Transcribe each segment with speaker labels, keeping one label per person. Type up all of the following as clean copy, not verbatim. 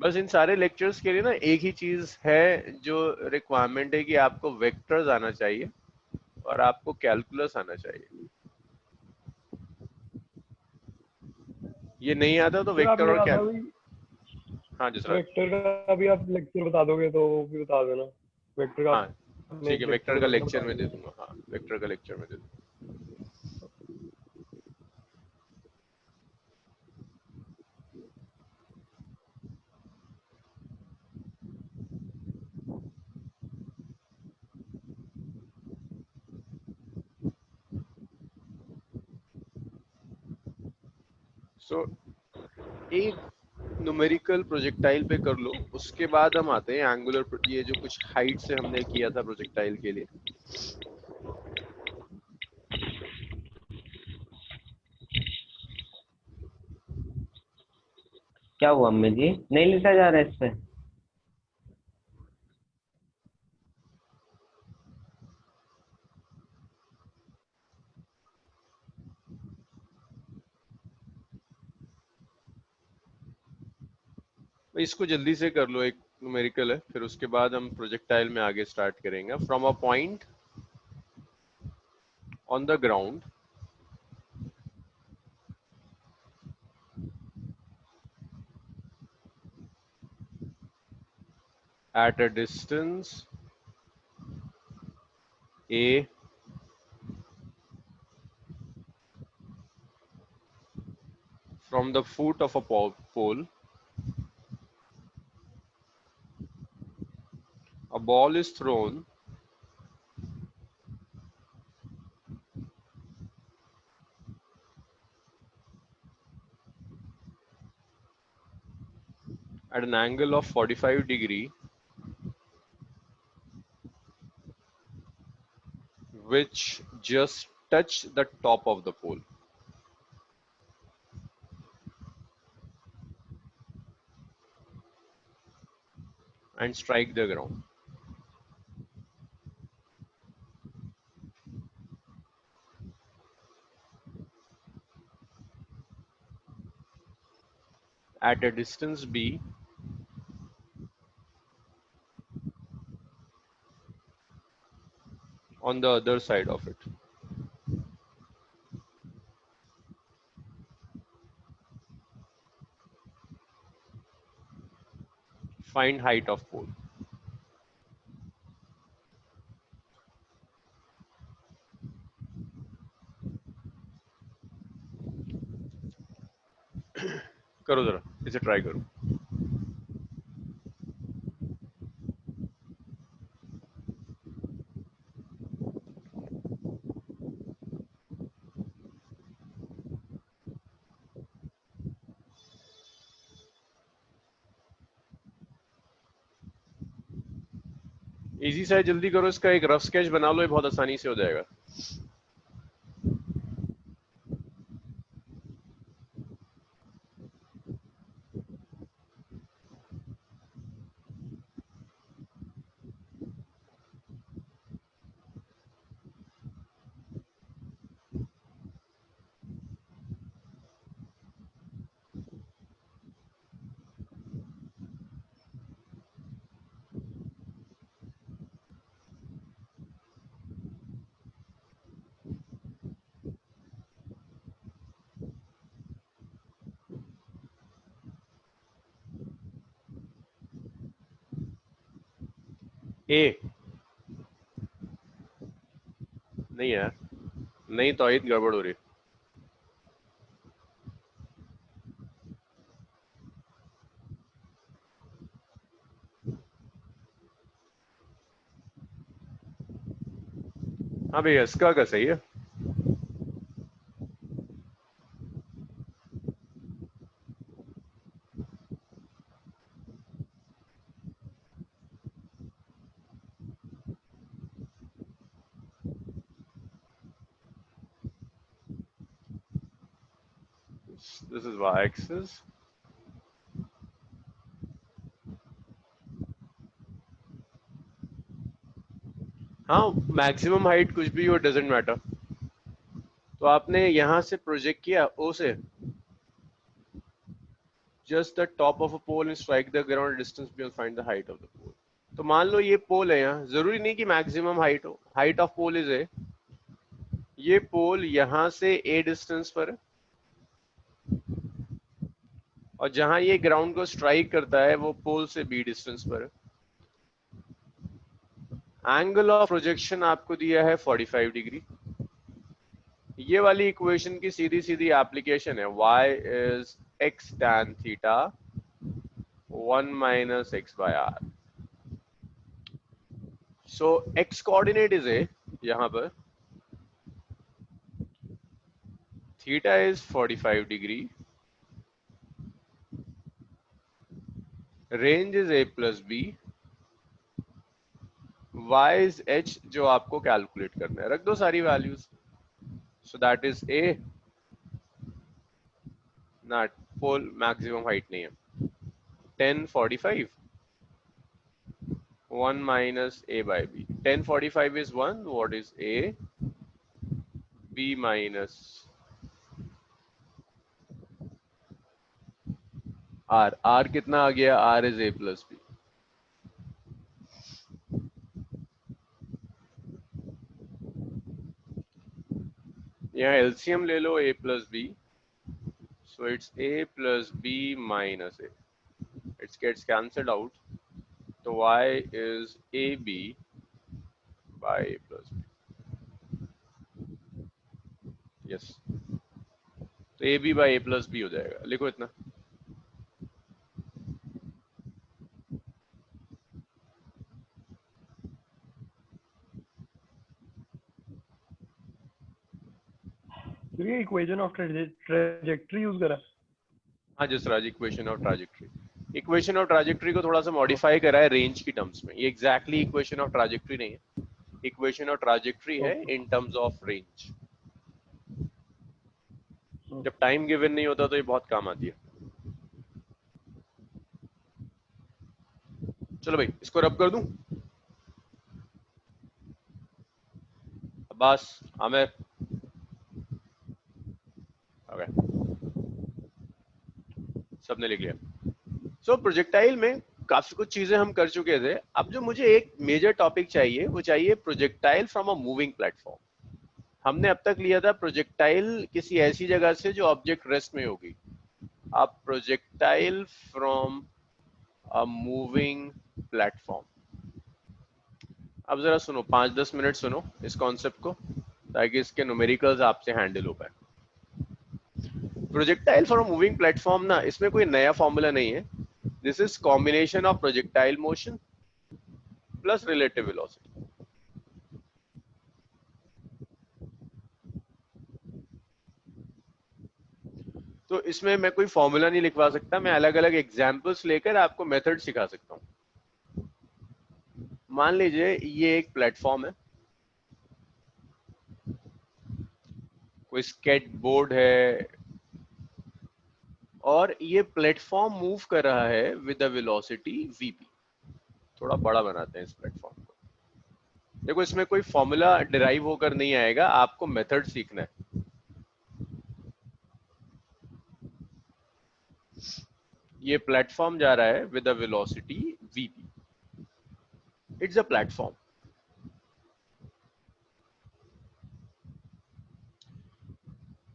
Speaker 1: बस इन सारे लेक्चर्स के लिए ना एक ही चीज है जो रिक्वायरमेंट है कि आपको वेक्टर्स आना चाहिए और आपको कैलकुलस आना चाहिए। ये नहीं आता तो
Speaker 2: सर आप
Speaker 1: वेक्टर
Speaker 2: मेरे
Speaker 1: और
Speaker 2: आता
Speaker 1: कैल।
Speaker 2: भी
Speaker 1: हाँ जसराज।
Speaker 2: वेक्टर का भी आप लेक्चर बता दोगे तो वो भी बता देना। वेक्टर का
Speaker 1: हाँ
Speaker 2: आपने
Speaker 1: ठीक
Speaker 2: एक
Speaker 1: है,
Speaker 2: लेक्चर
Speaker 1: वेक्टर का
Speaker 2: बताया ना,
Speaker 1: लेक्चर
Speaker 2: बता
Speaker 1: में दे
Speaker 2: देना।
Speaker 1: दूंगा। हाँ वेक्टर का लेक्चर में दे दूंगा। सो एक न्यूमेरिकल प्रोजेक्टाइल पे कर लो, उसके बाद हम आते हैं एंगुलर, ये जो कुछ हाइट से हमने किया था प्रोजेक्टाइल के लिए।
Speaker 3: क्या हुआ अम्मी जी, नहीं लिखा जा रहा है इस पे?
Speaker 1: इसको जल्दी से कर लो, एक न्यूमेरिकल है, फिर उसके बाद हम प्रोजेक्टाइल में आगे स्टार्ट करेंगे। From a point on the ground at a distance a from the foot of a pole, a ball is thrown at an angle of 45 degree, which just touch the top of the pole and strike the ground. At a distance b on the other side of it. Find height of pole. करो जरा, इसे try करो। Easy सा है, जल्दी करो, इसका एक रफ स्केच बना लो, ये बहुत आसानी से हो जाएगा। ए नहीं यार, नहीं तो आयत गड़बड़ हो रही है। हाँ भैया, इसका का सही है। This is y-axis. हाँ, मैक्सिमम हाइट कुछ भी हो, डजेंट मैटर। तो आपने यहां से प्रोजेक्ट किया ओ से, just the top of a pole and strike the ground distance beyond, find the height of the pole. तो मान लो ये पोल है, यहाँ जरूरी नहीं कि मैक्सिमम हाइट हो, height of pole is a, ये पोल यहां से ए डिस्टेंस पर है और जहां ये ग्राउंड को स्ट्राइक करता है वो पोल से बी डिस्टेंस पर है। एंगल ऑफ प्रोजेक्शन आपको दिया है 45 डिग्री। ये वाली इक्वेशन की सीधी सीधी एप्लीकेशन है, y is x tan theta 1 minus x by r। So x coordinate is a, यहां पर theta is 45 degree, range is a plus b, y is h जो आपको कैलकुलेट करना है, रख दो सारी values. So that is a, not pole maximum height नहीं है, 1045 1 minus a by b, 1045 is 1, what is a, b minus r, r कितना आ गया, r is a plus b। यहाँ एलसीएम ले लो a plus b, so it's a plus b minus a, it gets cancelled out, तो y is ab by a plus b, yes, तो ab by a plus b हो जाएगा, लिखो इतना।
Speaker 2: तो ये इक्वेशन ऑफ ट्रेजेक्टरी यूज करा।
Speaker 1: हाँ Jasraj, equation of trajectory, equation of trajectory को थोड़ा सा मॉडिफाई करा है रेंज की टर्म्स में, ये एग्जैक्टली इक्वेशन ऑफ ट्रैजेक्टरी नहीं है, इक्वेशन ऑफ ट्रैजेक्टरी है इन टर्म्स ऑफ रेंज। जब टाइम गिवन नहीं होता तो ये बहुत काम आती है। चलो भाई इसको रब कर दूं, अब्बास, आमिर, ओके, सबने लिख लिया। सो प्रोजेक्टाइल में काफी कुछ चीजें हम कर चुके थे, अब जो मुझे एक मेजर टॉपिक चाहिए वो चाहिए projectile from a moving platform. हमने अब तक लिया था प्रोजेक्टाइल किसी ऐसी जगह से जो ऑब्जेक्ट रेस्ट में होगी, अब projectile from a moving platform. अब जरा सुनो, 5-10 मिनट सुनो इस कॉन्सेप्ट को, ताकि इसके न्यूमेरिकल्स आपसे हैंडल हो पाए। Projectile for a moving platform ना, इसमें कोई नया फॉर्मूला नहीं है, this is combination of projectile motion plus relative velocity. तो इसमें मैं कोई फॉर्मूला नहीं लिखवा सकता, मैं अलग अलग एग्जांपल्स लेकर आपको मेथड सिखा सकता हूं। मान लीजिए ये एक प्लेटफॉर्म है, कोई स्केट बोर्ड है और ये प्लेटफॉर्म मूव कर रहा है विद अ वेलोसिटी vp। थोड़ा बड़ा बनाते हैं इस प्लेटफॉर्म को। देखो इसमें कोई फॉर्मूला डिराइव होकर नहीं आएगा, आपको मेथड सीखना है। ये प्लेटफॉर्म जा रहा है with a velocity vp, it's a platform.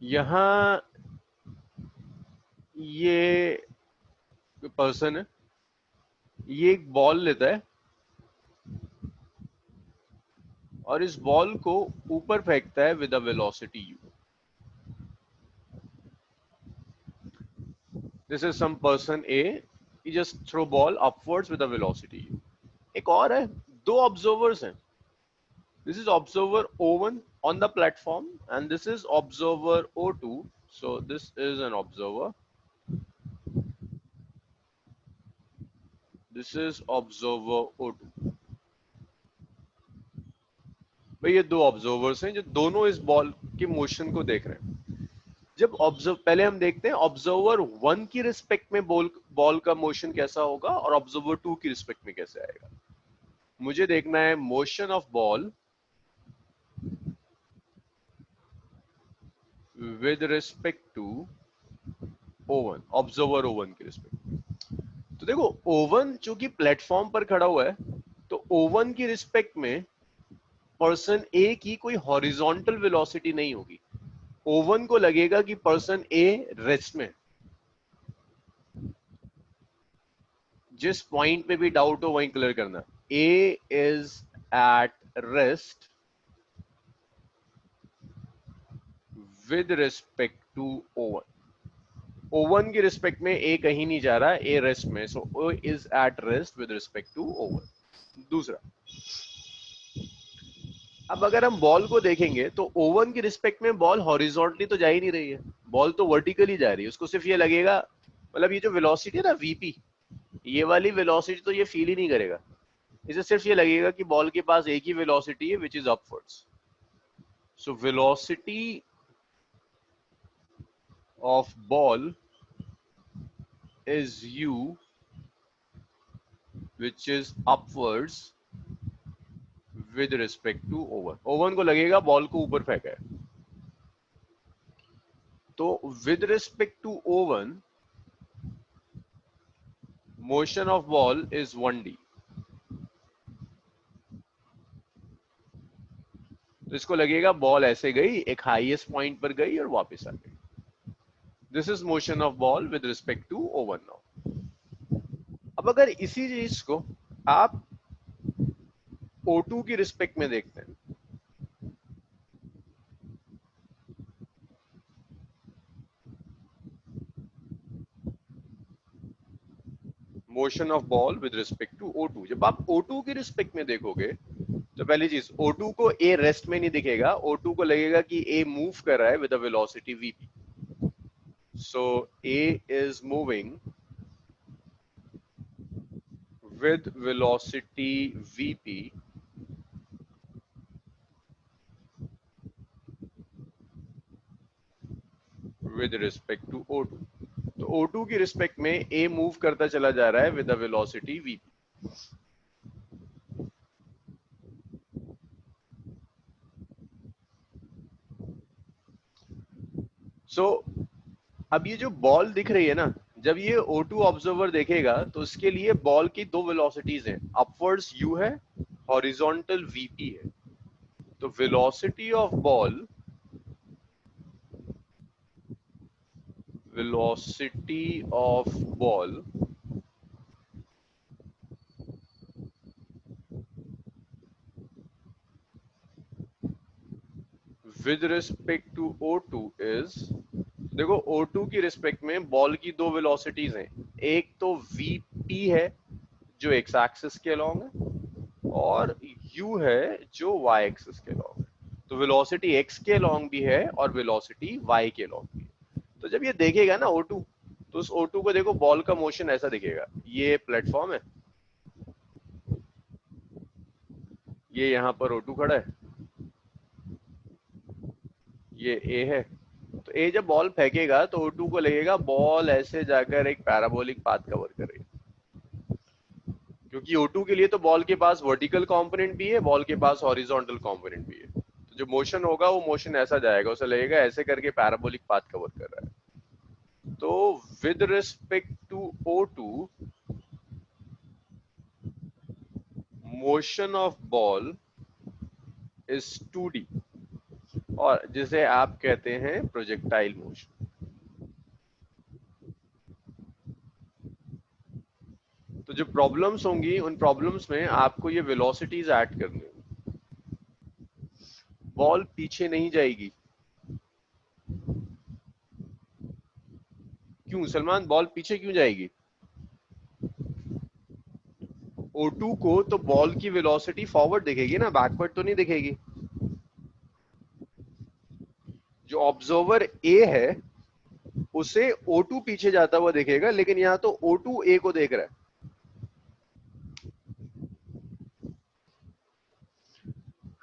Speaker 1: यहां ये पर्सन है, ये एक बॉल लेता है और इस बॉल को ऊपर फेंकता है with a velocity u। This is some person A, he just throw ball upwards with a velocity u। एक और है, दो ऑब्जर्वर्स हैं, this is observer O1 on the platform and this is observer O2, so this is an observer, this is observer O2। भाई ये दो observers हैं जो दोनों इस बॉल की मोशन को देख रहे हैं। जब ऑब्जर्व, पहले हम देखते हैं ऑब्जर्वर 1 की रिस्पेक्ट में बॉल का मोशन कैसा होगा और ऑब्जर्वर 2 की रिस्पेक्ट में कैसे आएगा। मुझे देखना है motion of ball with respect to O1, observer O1 के रिस्पेक्ट। तो देखो O1 चूंकि प्लेटफॉर्म पर खड़ा हुआ है, तो O1 की रिस्पेक्ट में पर्सन ए की कोई हॉरिजॉन्टल वेलोसिटी नहीं होगी। O1 को लगेगा कि पर्सन ए रेस्ट में। जिस पॉइंट पे भी डाउट हो वहीं क्लियर करना। A is at rest with respect to O1। O1 की रिस्पेक्ट में ए कहीं नहीं जा रहा, ए रेस्ट में, so O is at rest with respect to O1। दूसरा, अब अगर हम बॉल को देखेंगे तो O1 की रिस्पेक्ट में बॉल हॉरिजॉन्टली तो जा ही नहीं रही है, बॉल तो वर्टिकली जा रही है। उसको सिर्फ ये लगेगा, मतलब ये जो वेलोसिटी है ना वीपी, ये वाली वेलोसिटी तो ये फील ही नहीं करेगा। इसे सिर्फ ये लगेगा कि बॉल के पास एक ही वेलोसिटी है which is upwards. So velocity of ball is u which is upwards with respect to O1। O1 को लगेगा बॉल को ऊपर फेंका है, तो with respect to O1 motion of ball is 1d। तो इसको लगेगा बॉल ऐसे गई, एक हाईएस्ट पॉइंट पर गई और वापस आ गई। This is motion of ball with respect to O1 now. अब अगर इसी चीज को आप O2 की रिस्पेक्ट में देखते हैं, motion of ball with respect to O2, जब आप O2 की रिस्पेक्ट में देखोगे तो पहली चीज, O2 को ए रेस्ट में नहीं दिखेगा, O2 को लगेगा कि ए मूव कर रहा है with a velocity VP. So A is moving with velocity vp with respect to O2। तो O2 की रिस्पेक्ट में A मूव करता चला जा रहा है with a velocity vp। सो अब ये जो बॉल दिख रही है ना, जब ये O2 ऑब्जर्वर देखेगा तो इसके लिए बॉल की दो वेलोसिटीज हैं, अपवर्ड्स u है, हॉरिजॉन्टल vp है। तो velocity of ball, velocity of ball with respect to O2 is, देखो O2 की रिस्पेक्ट में बॉल की दो वेलोसिटीज हैं, एक तो vp है जो x एक्सिस के अलोंग है और u है जो y एक्सिस के अलोंग है। तो वेलोसिटी x के अलोंग भी है और वेलोसिटी y के अलोंग भी है। तो जब ये देखेगा ना O2, तो उस O2 को देखो बॉल का मोशन ऐसा दिखेगा, ये प्लेटफॉर्म है, ये यहाँ पर O2 खड़ा है, ये A है। तो A जब बॉल फेंकेगा तो O2 को लगेगा बॉल ऐसे जाकर एक पैराबोलिक पाथ कवर कर रही है, क्योंकि O2 के लिए तो बॉल के पास वर्टिकल कंपोनेंट भी है, बॉल के पास हॉरिजॉन्टल कंपोनेंट भी है। तो जो मोशन होगा वो मोशन ऐसा जाएगा, उसे लगेगा ऐसे करके पैराबोलिक पाथ कवर कर रहा है। तो with respect to O2 motion of ball is 2d, और जिसे आप कहते हैं प्रोजेक्टाइल मोशन। तो जो प्रॉब्लम्स होंगी उन प्रॉब्लम्स में आपको ये वेलोसिटीज ऐड करनी होंगी। बॉल पीछे नहीं जाएगी, क्यों सलमान, बॉल पीछे क्यों जाएगी? O2 को तो बॉल की वेलोसिटी फॉरवर्ड दिखेगी ना, बैकवर्ड तो नहीं दिखेगी। जो ऑब्जर्वर A है उसे O2 पीछे जाता हुआ दिखेगा, लेकिन यहां तो O2 A को देख रहा है।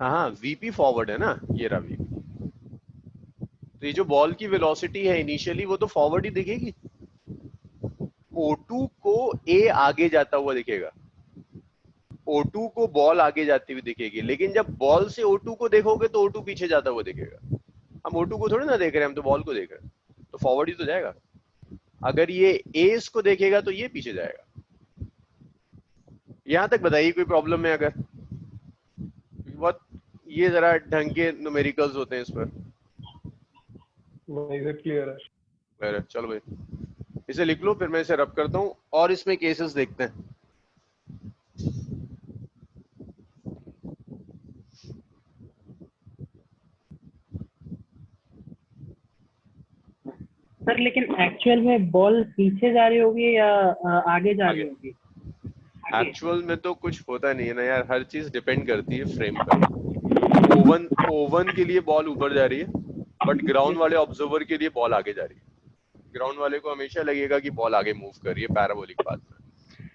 Speaker 1: हाँ, VP फॉरवर्ड है ना, ये रहा VP। तो ये जो बॉल की वेलोसिटी है इनिशियली वो तो फॉरवर्ड ही दिखेगी, O2 को A आगे जाता हुआ दिखेगा, O2 को बॉल आगे जाती हुई दिखेगी। लेकिन जब बॉल से O2 को देखोगे तो O2 पीछे जाता हुआ दिखेगा। हम O2 को थोड़ी ना देख रहे हैं, हम तो बॉल को देख रहे हैं, तो फॉरवर्ड ही तो जाएगा। अगर ये ए इसको देखेगा तो ये पीछे जाएगा। यहां तक बताइए कोई प्रॉब्लम है अगर? बहुत ये जरा ढंग के न्यूमेरिकल्स होते हैं इस पर।
Speaker 2: नहीं से क्लियर है।
Speaker 1: अरे चलो भाई इसे लिख लो, फिर मैं इसे रब करता हूँ और इसमें केसेस देखते हैं।
Speaker 4: सर लेकिन एक्चुअल में बॉल पीछे जा रही होगी या आगे जा रही
Speaker 1: आगे।
Speaker 4: होगी? आगे।
Speaker 1: एक्चुअल में तो कुछ होता नहीं है ना यार, हर चीज डिपेंड करती है फ्रेम पर। ओवन ओवन के लिए बॉल ऊपर जा रही है, बट ग्राउंड वाले ऑब्जर्वर के लिए बॉल आगे जा रही है। ग्राउंड वाले को हमेशा लगेगा कि बॉल आगे मूव कर रही है पैराबोलिक पाथ में।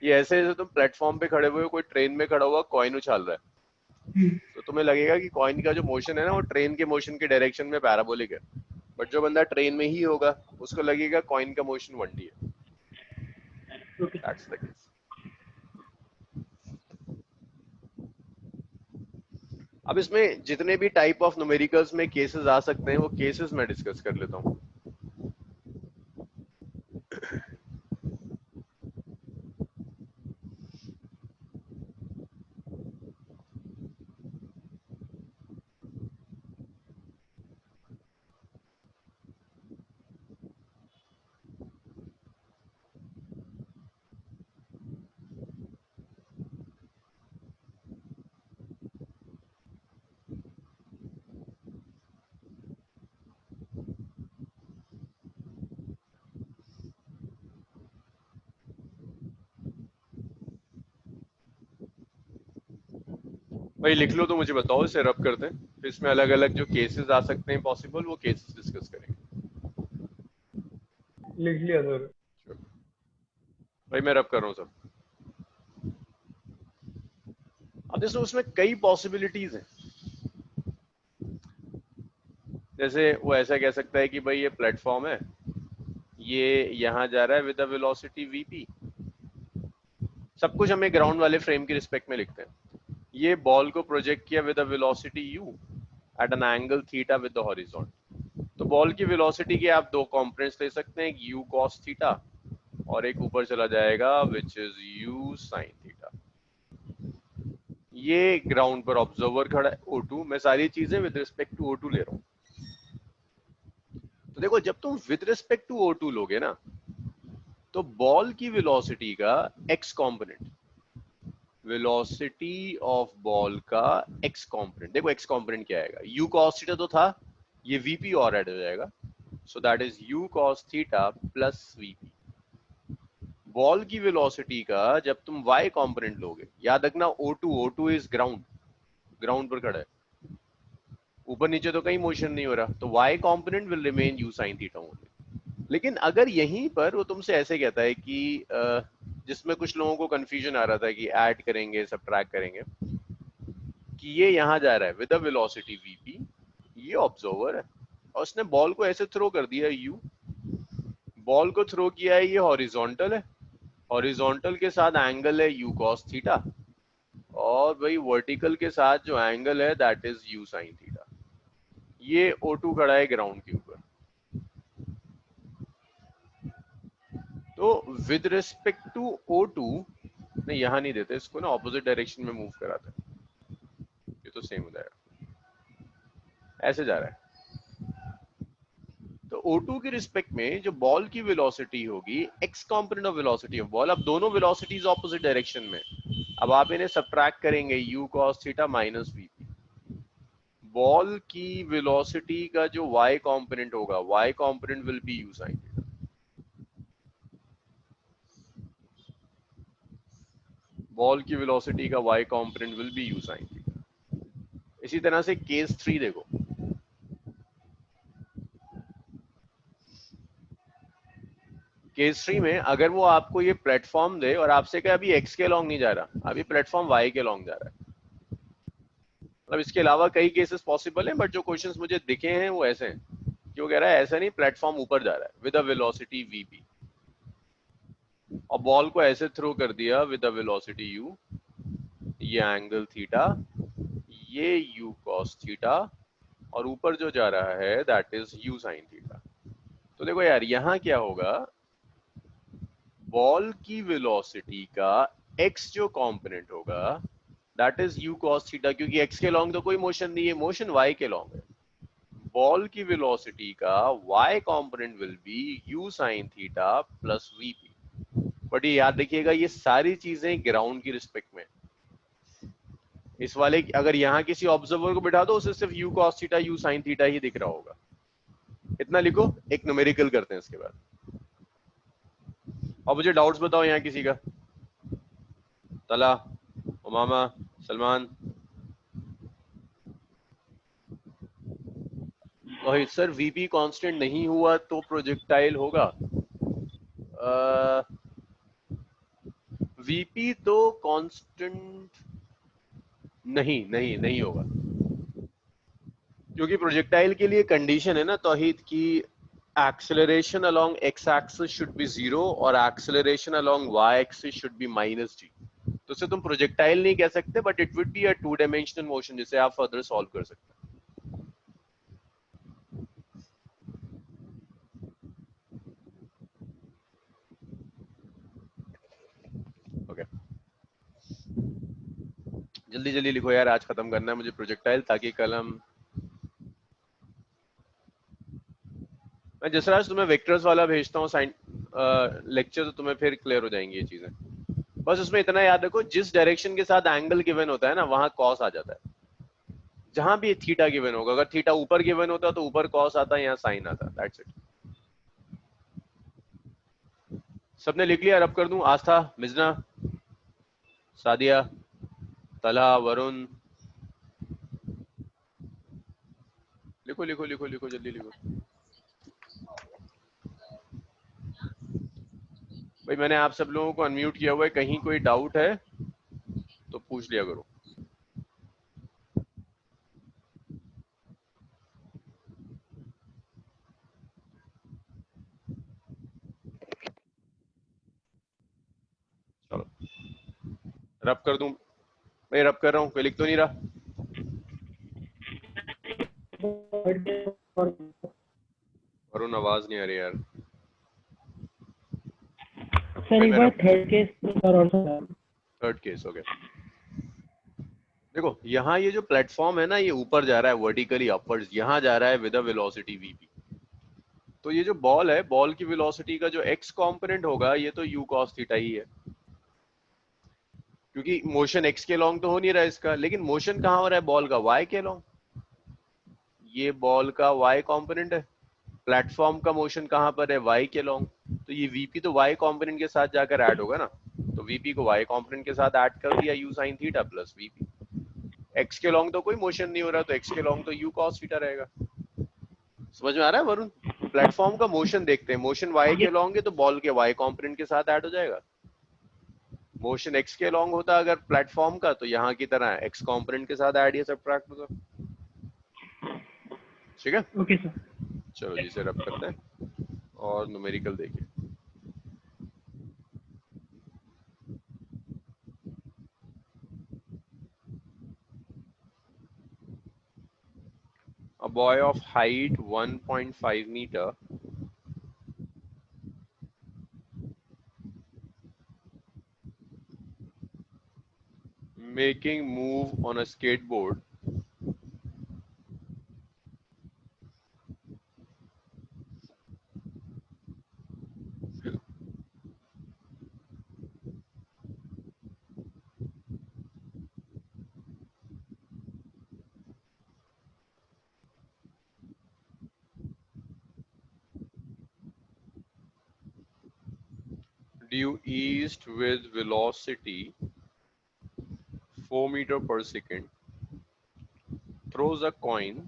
Speaker 1: ये ऐसे जैसे तुम प्लेटफॉर्म पे खड़े हुए हो, कोई ट्रेन में खड़ा हुआ कॉइन उछाल रहा है, तो तुम्हें लगेगा कि कॉइन का जो मोशन है ना वो ट्रेन के मोशन के डायरेक्शन में पैराबोलिक है, बट जो बंदा ट्रेन में ही होगा उसको लगेगा कॉइन का मोशन 1D है। That's the case. अब इसमें जितने भी टाइप ऑफ न्यूमेरिकल्स में केसेस आ सकते हैं वो केसेस मैं डिस्कस कर लेता हूँ। भाई लिख लो तो मुझे बताओ, इसे रब करते हैं, फिर इसमें अलग अलग जो केसेस आ सकते हैं पॉसिबल वो केसेस डिस्कस करेंगे।
Speaker 2: लिख लिया सर।
Speaker 1: भाई मैं रब कर रहा हूँ सब। अब जैसे उसमें कई पॉसिबिलिटीज हैं, जैसे वो ऐसा कह सकता है कि भाई ये प्लेटफॉर्म है, ये यहाँ जा रहा है विद अ वेलोसिटी वीपी। सब कुछ हमें ग्राउंड वाले फ्रेम के रिस्पेक्ट में लिखते हैं। ये बॉल को प्रोजेक्ट किया with a velocity u at an angle theta with the horizontal. तो बॉल की वेलोसिटी के आप दो कंपोनेंट्स ले सकते हैं, एक यू कॉस थीटा और एक ऊपर चला जाएगा which is U sine theta. ये ग्राउंड पर ऑब्जर्वर खड़ा है O2, मैं सारी चीजें विद रिस्पेक्ट टू O2 ले रहा हूँ। तो देखो जब तुम विद रिस्पेक्ट टू O2 लोगे ना, तो बॉल की वेलोसिटी का x component, velocity of ball का x कंपोनेंट, देखो x कंपोनेंट क्या आएगा, u cos थीटा तो था, ये vp और ऐड हो जाएगा, सो that is u cos theta plus vp। Ball की वेलोसिटी का जब तुम y कंपोनेंट लोगे, याद रखना O2 इज ग्राउंड, ग्राउंड पर खड़ा है, ऊपर नीचे तो कहीं मोशन नहीं हो रहा, तो y component will remain u sin theta only. लेकिन अगर यहीं पर वो तुमसे ऐसे कहता है कि जिसमें कुछ लोगों को कंफ्यूजन आ रहा था कि ऐड करेंगे सब्ट्रैक्ट करेंगे, कि ये यहाँ जा रहा है विद अ वेलोसिटी vp, ये ऑब्जर्वर है और उसने बॉल को ऐसे थ्रो कर दिया u, बॉल को थ्रो किया है, ये हॉरिजॉन्टल है, हॉरिजॉन्टल के साथ एंगल है u cos थीटा, और भाई वर्टिकल के साथ जो एंगल है that is u sin theta. ये O2 खड़ा है ग्राउंड के ऊपर, तो विद रिस्पेक्ट टू O2 नहीं, यहां नहीं देते इसको ना, ऑपोजिट डायरेक्शन में मूव कराते हैं, ये तो सेम हो जाएगा, ऐसे जा रहा है। तो O2 के रिस्पेक्ट में जो बॉल की वेलोसिटी होगी, x component of velocity of ball, अब दोनों वेलोसिटीज ऑपोजिट डायरेक्शन में, अब आप इन्हें सब्ट्रैक्ट करेंगे u cos theta minus vp। Ball की वेलोसिटी का जो y कंपोनेंट होगा, y component will be u sin theta. Ball की वेलोसिटी का y component will be u sin theta. इसी तरह से केस 3 देखो, केस 3 में अगर वो आपको ये प्लेटफॉर्म दे और आपसे कहे अभी x के लॉन्ग नहीं जा रहा, अभी प्लेटफॉर्म y के लॉन्ग जा रहा है, मतलब इसके अलावा कई केसेस पॉसिबल हैं, बट जो क्वेश्चंस मुझे दिखे हैं वो ऐसे हैं कि वो कह रहा है ऐसा नहीं, प्लेटफॉर्म ऊपर जा रहा है विद अ वेलोसिटी vp और बॉल को ऐसे थ्रो कर दिया विद अ वेलोसिटी u, ये एंगल थीटा, ये u cos थीटा और ऊपर जो जा रहा है that is u sin theta. तो देखो यार यहाँ क्या होगा, बॉल की वेलोसिटी का x जो कंपोनेंट होगा that is u cos theta, क्योंकि x के लॉन्ग तो कोई मोशन नहीं है, मोशन y के लॉन्ग है। बॉल की वेलोसिटी का y component will be u sin theta plus vp। But ये याद रखिएगा ये सारी चीजें ग्राउंड की रिस्पेक्ट में। इस वाले अगर यहाँ किसी ऑब्जर्वर को बिठा दो उसे सिर्फ u cos theta u sin theta ही दिख रहा होगा। इतना लिखो, एक न्यूमेरिकल करते हैं इसके बाद। और मुझे डाउट्स बताओ यहाँ किसी का। तला, Umama, Salman. Rohit sir VP constant नहीं हुआ तो प्रोजेक्टाइल होगा? वीपी तो कांस्टेंट नहीं नहीं नहीं होगा, क्योंकि प्रोजेक्टाइल के लिए कंडीशन है ना तौहीद की acceleration along x axis should be 0 और acceleration along y axis should be -g। तो उसे तुम प्रोजेक्टाइल नहीं कह सकते, but it would be a 2 dimensional motion जिसे आप फर्दर सॉल्व कर सकते हैं। ओके, जल्दी जल्दी लिखो यार, आज खत्म करना है मुझे प्रोजेक्टाइल, ताकि कल हम मैं जिस राज तुम्हें वेक्टर्स वाला भेजता हूँ साइन लेक्चर, तो तुम्हें फिर क्लियर हो जाएंगी ये चीजें। बस उसमें इतना याद रखो, जिस डायरेक्शन के साथ एंगल गिवन होता है ना वहां कॉस आ जाता है। जहां भी थीटा गिवन होगा, अगर थीटा ऊपर गिवन होता तो ऊपर कॉस आता है, यहाँ साइन आता। That's it. सबने लिख लिया? रब कर दूं? आस्था, मिजना, सादिया, तलहा, वरुण, लिखो लिखो लिखो लिखो, जल्दी लिखो भाई। मैंने आप सब लोगों को अनम्यूट किया हुआ है, कहीं कोई डाउट है तो पूछ लिया करो। चलो रब कर दूं भाई? रब कर रहा हूँ, कोई लिख तो नहीं रहा? वरुण आवाज नहीं आ रही यार।
Speaker 4: सर एक बार थर्ड केस और
Speaker 1: थर्ड केस हो गया। देखो यहाँ ये जो प्लेटफॉर्म है ना, ये ऊपर जा रहा है वर्टिकली अपवर्ड्स, यहाँ जा रहा है विद अ वेलोसिटी वीपी। तो ये जो बॉल है, बॉल की वेलोसिटी का जो एक्स कंपोनेंट होगा ये तो u cos थीटा ही है, क्योंकि मोशन एक्स के लॉन्ग तो हो नहीं रहा है इसका, लेकिन मोशन कहाँ हो रहा है बॉल का? वाई के लॉन्ग। ये बॉल का वाई कंपोनेंट है, प्लेटफॉर्म का मोशन कहाँ पर है? वाई के लॉन्ग। तो ये वीपी तो वाई कंपोनेंट के साथ जाकर ऐड होगा ना, तो वीपी को वाई कंपोनेंट के साथ ऐड कर दिया, u sin theta plus VP. X के लॉन्ग तो कोई मोशन नहीं हो रहा, तो एक्स के लॉन्ग तो u cos थीटा रहेगा। समझ में आ रहा है वरुण? प्लेटफॉर्म का मोशन देखते हैं, मोशन वाई के लॉन्ग है तो बॉल के वाई कंपोनेंट के साथ ऐड हो जाएगा। मोशन एक्स के लॉन्ग होता अगर प्लेटफॉर्म का, तो यहाँ की तरह एक्स कंपोनेंट के साथ ऐड या सब्ट्रैक्ट होता। ठीक है,
Speaker 4: ओके सर।
Speaker 1: चलो जिसे रब करते हैं और न्यूमेरिकल देखिए। A boy of height 1.5 meter making move on a skateboard due east with velocity 4 meter per second throws a coin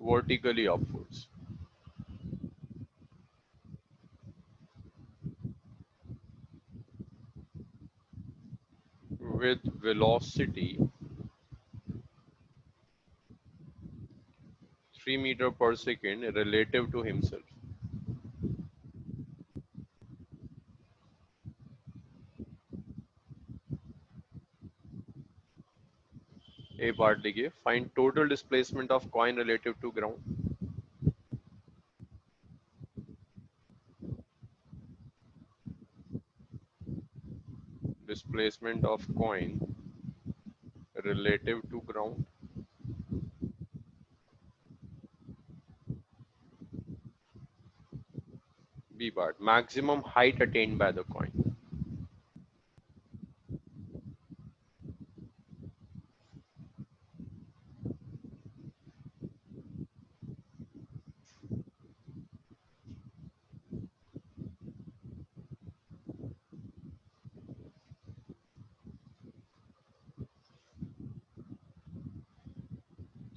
Speaker 1: vertically upwards with velocity 3 meter per second relative to himself. A part लिखिए, find total displacement of coin relative to ground. displacement of coin relative to ground. B part, maximum height attained by the coin.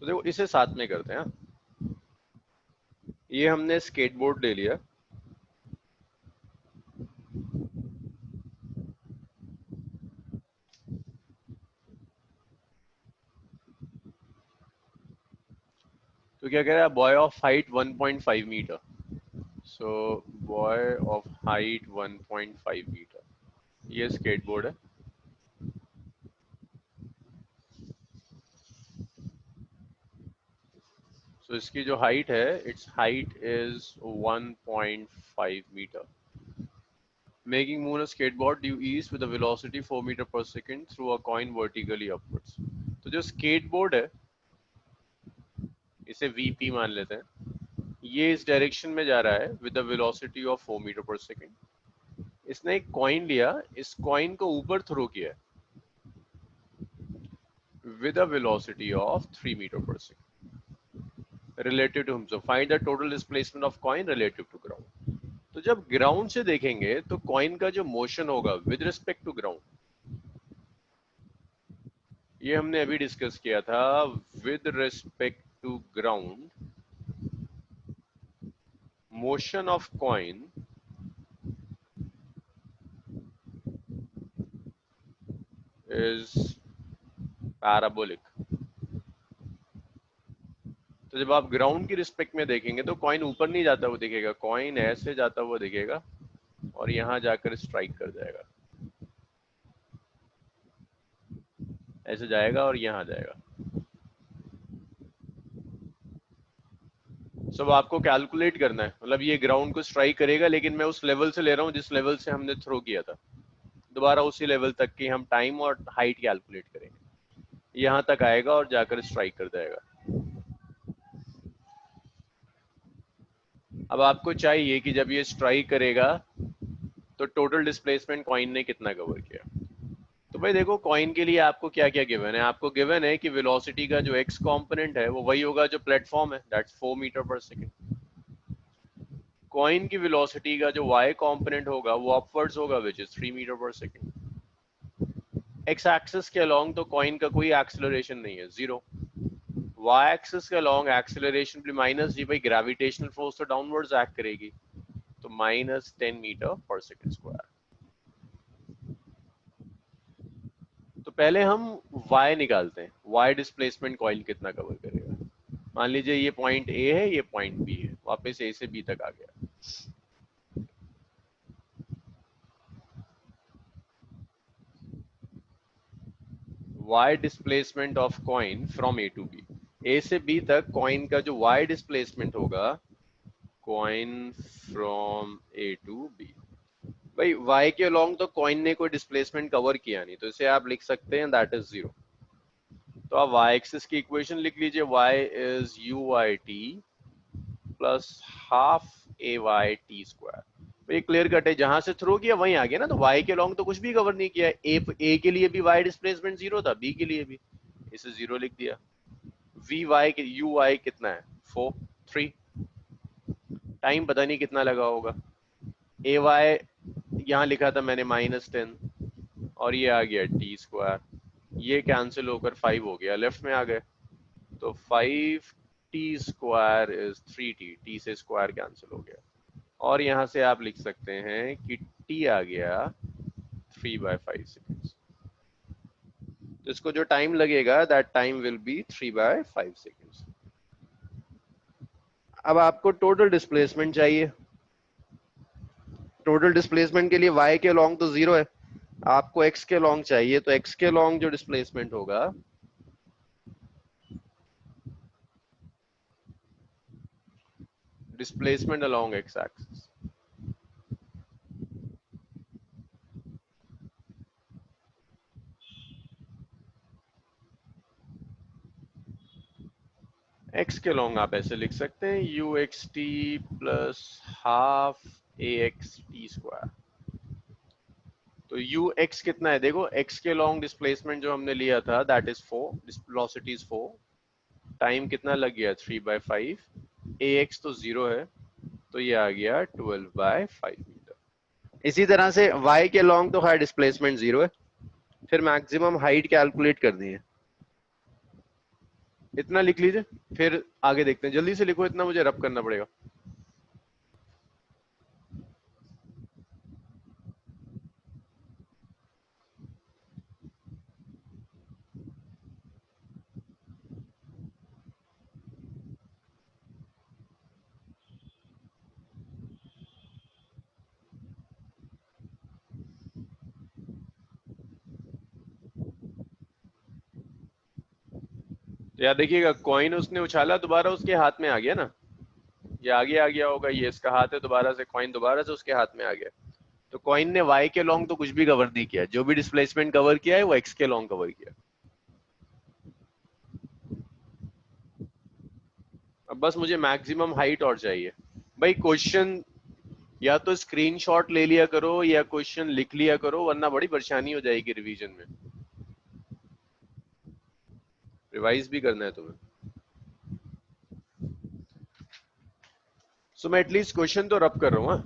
Speaker 1: तो देखो इसे साथ में करते हैं। ये हमने स्केटबोर्ड ले लिया, तो क्या कह रहा है, boy of height 1.5 metre. So boy of height 1.5 metre, ये स्केटबोर्ड है। सो इसकी जो हाइट है, it's height is 1.5 metre. Making move a skateboard due east with a velocity 4 meter per second through a coin vertically upwards. तो जो skateboard है, इसे VP मान लेते हैं, ये इस डायरेक्शन में जा रहा है with a velocity of 4 metre per second. इसने एक कॉइन लिया, इस कॉइन को ऊपर थ्रो किया with a velocity of 3 metre per second relative to himself. Find the total displacement of coin relative to ground. तो जब ग्राउंड से देखेंगे तो कॉइन का जो मोशन होगा विद रिस्पेक्ट टू ग्राउंड, ये हमने अभी डिस्कस किया था, with respect to ground motion of coin is parabolic. तो जब आप ग्राउंड की रिस्पेक्ट में देखेंगे तो कॉइन ऊपर नहीं जाता हुआ दिखेगा, कॉइन ऐसे जाता हुआ दिखेगा और यहां जाकर स्ट्राइक कर जाएगा, ऐसे जाएगा और यहां जाएगा। सब आपको कैलकुलेट करना है, मतलब ये ग्राउंड को स्ट्राइक करेगा, लेकिन मैं उस लेवल से ले रहा हूँ जिस लेवल से हमने थ्रो किया था, दोबारा उसी लेवल तक की हम टाइम और हाइट कैलकुलेट करेंगे, यहां तक आएगा और जाकर स्ट्राइक कर जाएगा। अब आपको चाहिए कि जब ये स्ट्राइक करेगा तो टोटल डिस्प्लेसमेंट कॉइन ने कितना कवर किया। तो भाई देखो, कॉइन के लिए आपको क्या क्या गिवन है, आपको गिवन है कि वेलोसिटी का जो एक्स कंपोनेंट है वो वही होगा जो प्लेटफॉर्म है, that's 4 metre per second. Coin की वेलोसिटी का जो वाई कंपोनेंट होगा वो अपवर्ड्स होगा, which is 3 metre per second. X axis के अलोंग तो कॉइन का कोई एक्सेलरेशन नहीं है, जीरो। वाई एक्सिस के अलोंग एक्सेलरेशन भी माइनस जी, भाई ग्रेविटेशनल फोर्स तो डाउनवर्ड्स एक्ट करेगी, तो minus 10 metre per second square. तो पहले हम y निकालते हैं, y डिस्प्लेसमेंट कॉइन कितना कवर करेगा। मान लीजिए ये पॉइंट A है, ये पॉइंट B है, वापस A से B तक आ गया। y displacement of coin from A to B, A से B तक कॉइन का जो y डिस्प्लेसमेंट होगा, coin from A to B। भाई y के अलोंग तो कॉइन ने कोई डिस्प्लेसमेंट कवर किया नहीं, तो इसे आप लिख सकते हैं दैट इज जीरो। तो आप y एक्सिस की इक्वेशन लिख लीजिए, y is UYT plus half AY T square. तो ये क्लियर कट है, जहां से थ्रो किया वहीं आ गया ना, तो y के लॉन्ग तो कुछ भी कवर नहीं किया। A के लिए भी y डिस्प्लेसमेंट जीरो था, B के लिए भी, इसे जीरो लिख दिया। VY के UY कितना है, 4 3, टाइम पता नहीं कितना लगा होगा। AY यहाँ लिखा था मैंने -10, और ये आ गया T स्क्वायर, ये कैंसिल होकर 5 हो गया, लेफ्ट में आ गए, तो 5T square is 3T, T से स्क्वायर कैंसिल हो गया, और यहां से आप लिख सकते हैं कि T आ गया 3/5 सेकेंड्स। तो इसको जो टाइम लगेगा that time will be 3/5 seconds. अब आपको टोटल डिस्प्लेसमेंट चाहिए। टोटल डिस्प्लेसमेंट के लिए y के लॉन्ग तो जीरो है, आपको x के लॉन्ग चाहिए, तो x के लॉन्ग जो डिस्प्लेसमेंट होगा displacement along x axis, x के लॉन्ग आप ऐसे लिख सकते हैं you X T plus half A X T square. तो यू एक्स कितना है देखो, x के लॉन्ग डिस्प्लेसमेंट जो हमने लिया था that is 4, velocity is 4, time कितना लग गया 3/5, ए एक्स तो 0 है तो ये आ गया 12/5 मीटर। इसी तरह से y के लॉन्ग तो खैर डिस्प्लेसमेंट 0 है, फिर मैक्सिमम हाइट कैलकुलेट करनी है, इतना लिख लीजिए, फिर आगे देखते हैं। जल्दी से लिखो, इतना मुझे रब करना पड़ेगा। तो यार देखिएगा, कॉइन उसने उछाला, दोबारा उसके हाथ में आ गया ना, ये आगे आ गया होगा, ये इसका हाथ है, दोबारा से कॉइन दोबारा से उसके हाथ में आ गया। तो कॉइन ने y के लॉन्ग तो कुछ भी कवर नहीं किया, जो भी डिस्प्लेसमेंट कवर किया है वो x के लॉन्ग कवर किया। अब बस मुझे मैक्सिमम हाइट और चाहिए। भाई क्वेश्चन या तो स्क्रीनशॉट ले लिया करो या क्वेश्चन लिख लिया करो, वरना बड़ी परेशानी हो जाएगी रिवीजन में, रिवाइज भी करना है तुम्हें। सो मैं एटलीस्ट क्वेश्चन तो रब कर रहा हूँ। हाँ?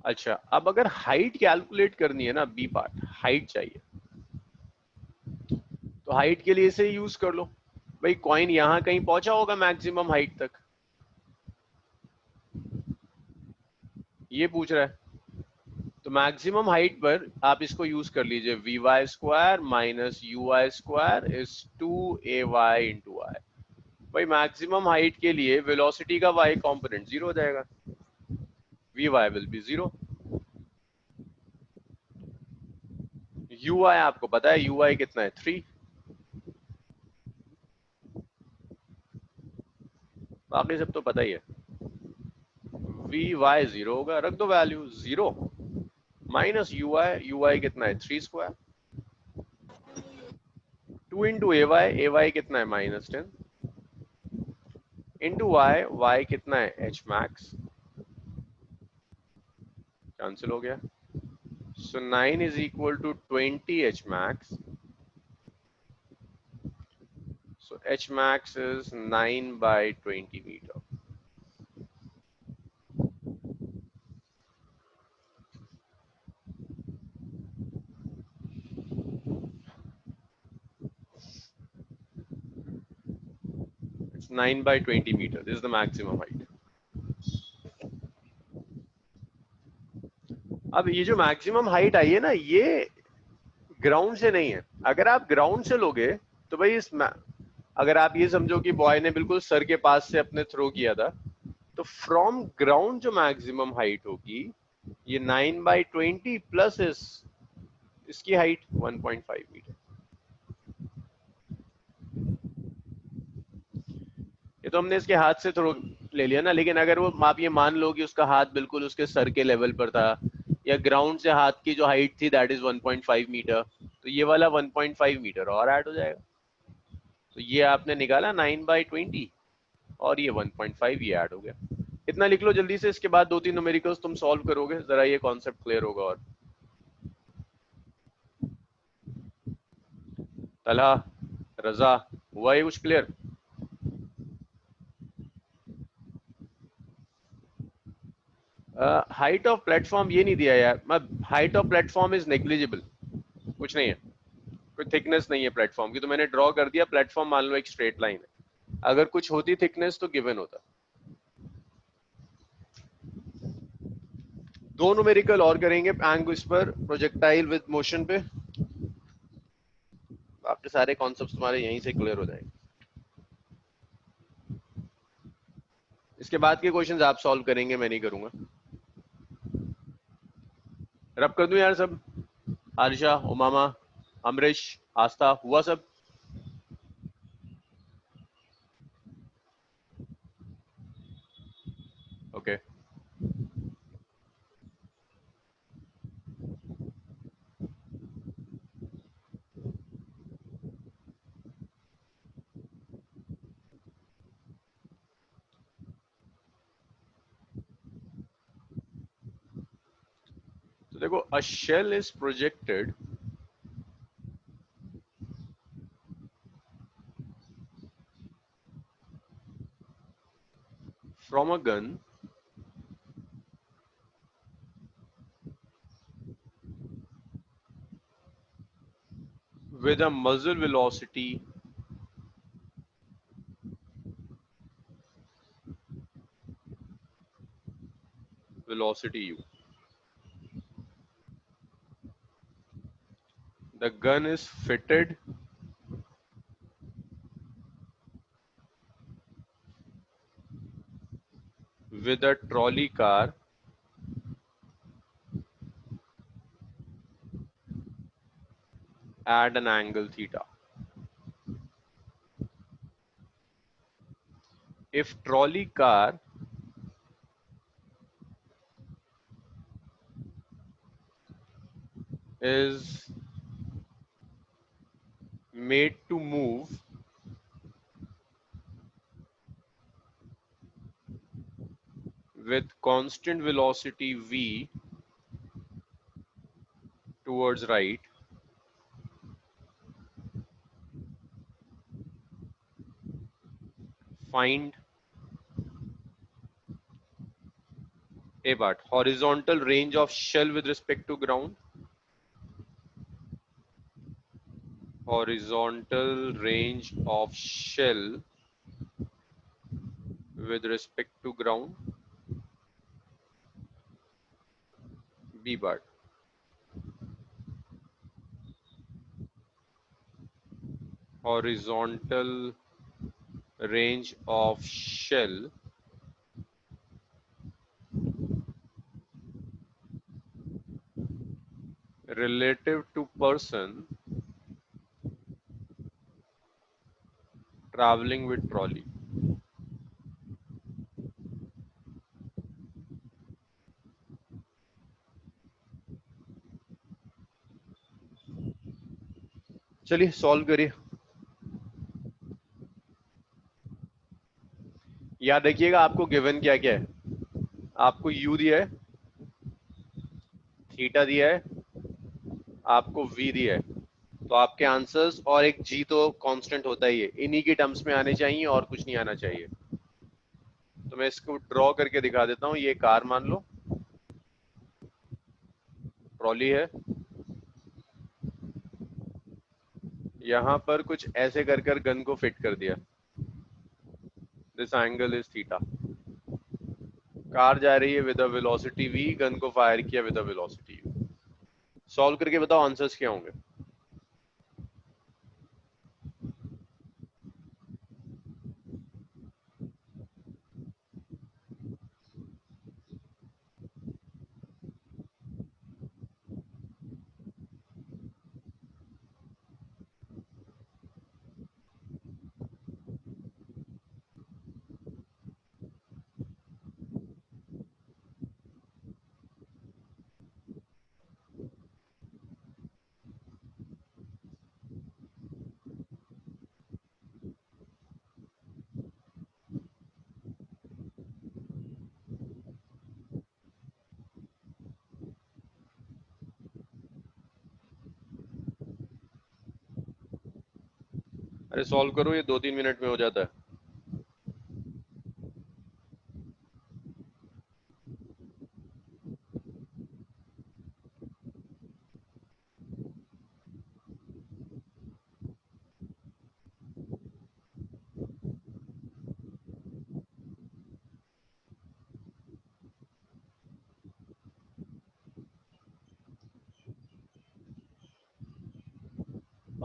Speaker 1: अच्छा, अब अगर हाइट कैलकुलेट करनी है ना, बी पार्ट हाइट चाहिए, तो हाइट के लिए इसे यूज कर लो। भाई कॉइन यहां कहीं पहुंचा होगा मैक्सिमम हाइट तक, ये पूछ रहा है। तो मैक्सिमम हाइट पर आप इसको यूज कर लीजिए, V Y square minus U Y square is 2ay into I. भाई मैक्सिमम हाइट के लिए वेलोसिटी का y कॉम्पोनेंट 0 हो जाएगा, V Y will be 0। U I आपको पता है, यू आई कितना है 3, बाकी सब तो पता ही है। वी वाई 0 होगा, रख दो वैल्यू 0 माइनस यू आई कितना है 3 स्क्वायर, 2 इंटू ए वाई कितना है -10 इंटू वाई कितना है एच मैक्स, कैंसिल हो गया। So 9 is equal to 20 H max. So H max is 9/20 meter. It's 9/20 meter. This is the maximum height. अब ये जो मैक्सिमम हाइट आई है ना, ये ग्राउंड से नहीं है। अगर आप ग्राउंड से लोगे तो भाई अगर आप ये समझो कि बॉय ने बिल्कुल सर के पास से अपने थ्रो किया था, तो फ्रॉम ग्राउंड जो मैक्सिमम हाइट होगी ये 9/20 प्लस इसकी हाइट 1.5 मीटर। ये तो हमने इसके हाथ से थ्रो ले लिया ना, लेकिन अगर वो आप ये मान लो कि उसका हाथ बिल्कुल उसके सर के लेवल पर था, या ग्राउंड से हाथ की जो हाइट थी दैट इज 1.5 मीटर, तो ये वाला 1.5 मीटर और ऐड हो जाएगा। तो ये आपने निकाला 9/20 और ये 1.5 ये ऐड हो गया। इतना लिख लो जल्दी से, इसके बाद 2-3 न्यूमेरिकल्स तुम सॉल्व करोगे, जरा ये कॉन्सेप्ट क्लियर होगा। और तलहा, रजा, हुआ ये कुछ क्लियर? हाइट ऑफ प्लेटफॉर्म ये नहीं दिया यार, height of platform is negligible, कुछ नहीं है, कोई थिकनेस नहीं है प्लेटफॉर्म की, तो मैंने ड्रॉ कर दिया। प्लेटफॉर्म मान लो एक स्ट्रेट लाइन है, अगर कुछ होती थिकनेस तो गिवन होता। दो न्यूमेरिकल और करेंगे एंग इस पर, प्रोजेक्टाइल विद मोशन पे, बाकी सारे कॉन्सेप्ट्स तुम्हारे यहीं से क्लियर हो जाएंगे। इसके बाद के क्वेश्चंस आप सॉल्व करेंगे, मैं नहीं करूंगा। रब कर दूं यार सब, आरिशा, उमामा, अमरीश, आस्था, हुआ सब? ओके तो देखो, a shell is projected from a gun with a muzzle velocity u. The gun is fitted with a trolley car at an angle theta. If trolley car is made to move with constant velocity v towards right, find a part horizontal range of shell with respect to ground. Horizontal range of shell with respect to ground. B part. Horizontal range of shell relative to person traveling with trolley. चलिए solve करिए। याद रखिएगा आपको given क्या क्या है। आपको u दिया है, थीटा दिया है, आपको v दिया है, तो आपके आंसर्स और एक g तो कांस्टेंट होता ही है, इन्हीं के टर्म्स में आने चाहिए और कुछ नहीं आना चाहिए। तो मैं इसको ड्रॉ करके दिखा देता हूँ। ये कार मान लो, ट्रॉली है, यहां पर कुछ ऐसे कर कर गन को फिट कर दिया। This angle is theta. Car जा रही है with a velocity v, gun को फायर किया with a velocity u। Solve करके बताओ आंसर्स क्या होंगे। अरे सॉल्व करो, ये 2-3 मिनट में हो जाता है।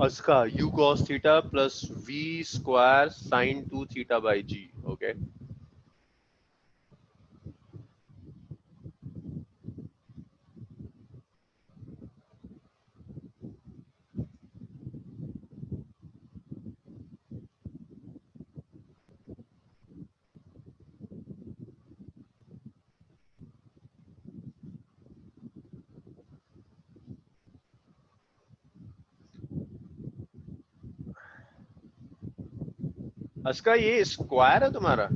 Speaker 1: Aska u cos theta plus v square sin 2 theta by g। Okay इसका ये स्क्वायर है तुम्हारा,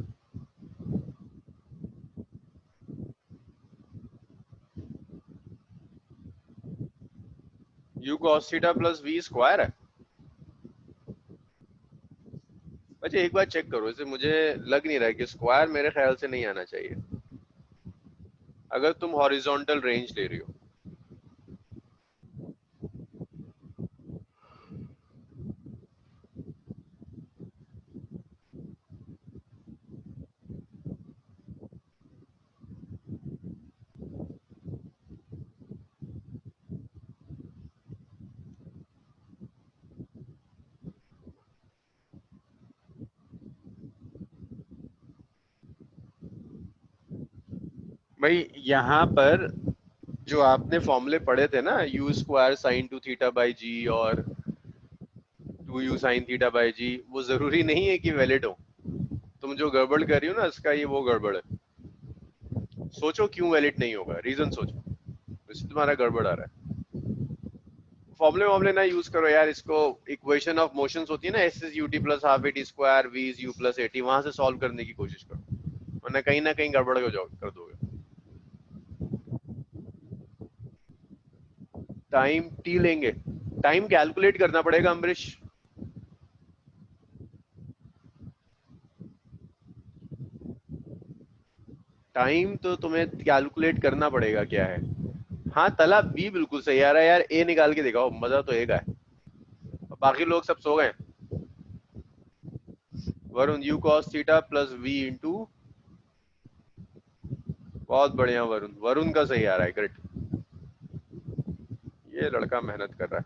Speaker 1: u cos theta plus v square है। अच्छा एक बार चेक करो इसे, मुझे लग नहीं रहा कि स्क्वायर मेरे ख्याल से नहीं आना चाहिए अगर तुम हॉरिजॉन्टल रेंज ले रही हो। भाई यहाँ पर जो आपने फॉर्मूले पढ़े थे ना, u square sine 2 theta by G और 2u sine theta by G, वो जरूरी नहीं है कि वैलिड हो। तुम जो गड़बड़ कर रही हो ना इसका, ये वो गड़बड़ है। सोचो क्यों वैलिड नहीं होगा, रीजन सोचो, इससे तुम्हारा गड़बड़ आ रहा है। फॉर्मूले वॉर्मूले ना यूज करो यार, इसको इक्वेशन ऑफ मोशंस होती है ना, s is u t plus half A T square, v is u plus a t, वहां से सॉल्व करने की कोशिश करो, वरना कहीं ना कहीं गड़बड़ हो जाओ कर दोगे। टाइम टी लेंगे, टाइम कैलकुलेट करना पड़ेगा अम्बरीश। टाइम तो तुम्हें कैलकुलेट करना पड़ेगा क्या है। हाँ तला बी बिल्कुल सही आ रहा है यार, ए निकाल के दिखाओ, मजा तो ए का है। बाकी लोग सब सो गए। Varun u cos theta plus v into, बहुत बढ़िया वरुण, वरुण का सही आ रहा है, ग्रेट। ये लड़का मेहनत कर रहा है।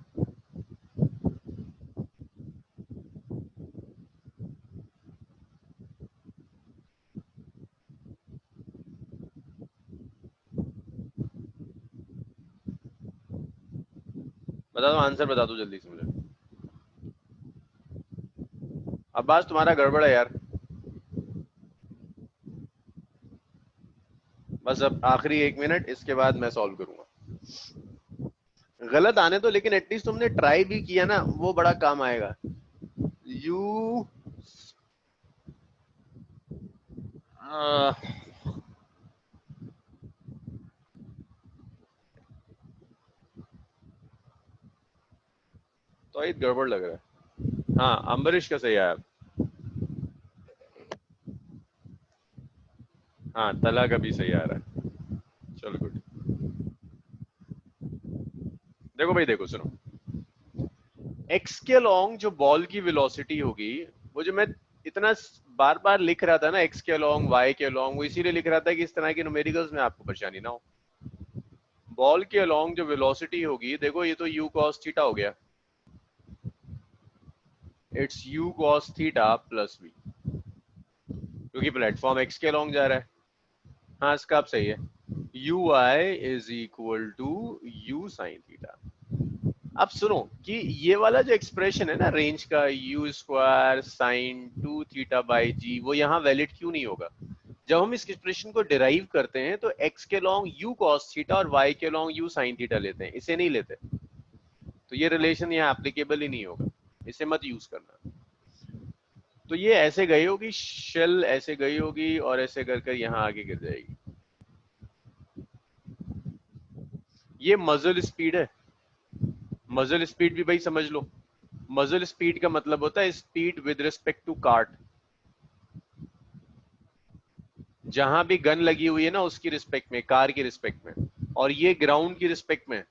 Speaker 1: बता दो आंसर, बता दो जल्दी से मुझे। अब्बास तुम्हारा गड़बड़ है यार। बस अब आखिरी 1 मिनट, इसके बाद मैं सॉल्व करूंगा। गलत आने तो, लेकिन एटलीस्ट तुमने ट्राई भी किया ना, वो बड़ा काम आएगा। यू तो ये गड़बड़ लग रहा है। हाँ अम्बरीश का सही आया। हाँ तला का भी सही आ रहा है। चलो गुड। देखो भाई देखो सुनो, एक्स के अलोंग जो बॉल की वेलोसिटी होगी, वो जो मैं इतना बार बार लिख रहा था ना, एक्स के अलोंग वाई के अलोंग, वो इसीलिए लिख रहा था कि इस तरह के न्यूमेरिकल्स में आपको परेशानी ना हो। बॉल के अलोंग जो वेलोसिटी होगी, देखो ये तो u cos थीटा हो गया, it's u cos theta plus v, क्योंकि प्लेटफॉर्म x के अलोंग जा रहा है। हाँ इसका आप सही है, ui is equal to u sine theta. अब सुनो कि ये वाला जो एक्सप्रेशन है ना रेंज का, u square sine 2 theta by G, वो यहाँ वैलिड क्यों नहीं होगा। जब हम इस एक्सप्रेशन को डिराइव करते हैं तो x के लॉन्ग u cos थीटा और y के लॉन्ग u sin थीटा लेते हैं, इसे नहीं लेते, तो ये रिलेशन यहाँ एप्लीकेबल ही नहीं होगा, इसे मत यूज करना। तो ये ऐसे गई होगी, शेल ऐसे गई होगी और ऐसे कर कर यहाँ आगे गिर जाएगी। ये मजल स्पीड है, मजल स्पीड भी भाई समझ लो। मजल स्पीड का मतलब होता है speed with respect to cart. जहां भी गन लगी हुई है ना उसकी रिस्पेक्ट में, कार की रिस्पेक्ट में, और ये ग्राउंड की रिस्पेक्ट में,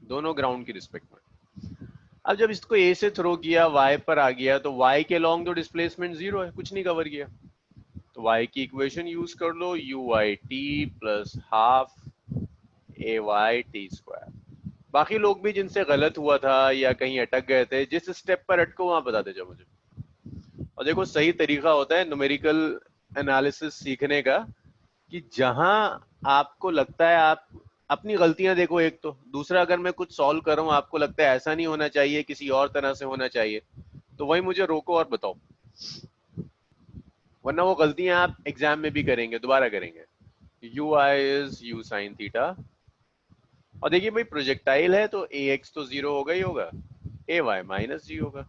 Speaker 1: दोनों ग्राउंड की रिस्पेक्ट में। अब जब इसको ए से थ्रो किया, वाई पर आ गया, तो वाई के लॉन्ग तो डिस्प्लेसमेंट जीरो है, कुछ नहीं कवर किया, तो वाई की इक्वेशन यूज कर लो, U Y T plus half ए वाई टी स्क्वायर। बाकी लोग भी जिनसे गलत हुआ था या कहीं अटक गए थे, जिस स्टेप पर अटको वहां बता दीजिए मुझे। और देखो सही तरीका होता है न्यूमेरिकल एनालिसिस सीखने का, कि जहां आपको लगता है, आप अपनी गलतियां देखो एक, तो दूसरा अगर मैं कुछ सॉल्व कर रहा हूं आपको लगता है ऐसा नहीं होना चाहिए, किसी और तरह से होना चाहिए, तो वही मुझे रोको और बताओ, वरना वो गलतियां आप एग्जाम में भी करेंगे, दोबारा करेंगे। You I is U sine theta, और देखिए भाई प्रोजेक्टाइल है तो ए एक्स तो जीरो होगा ही होगा, ए वाई माइनस जी होगा।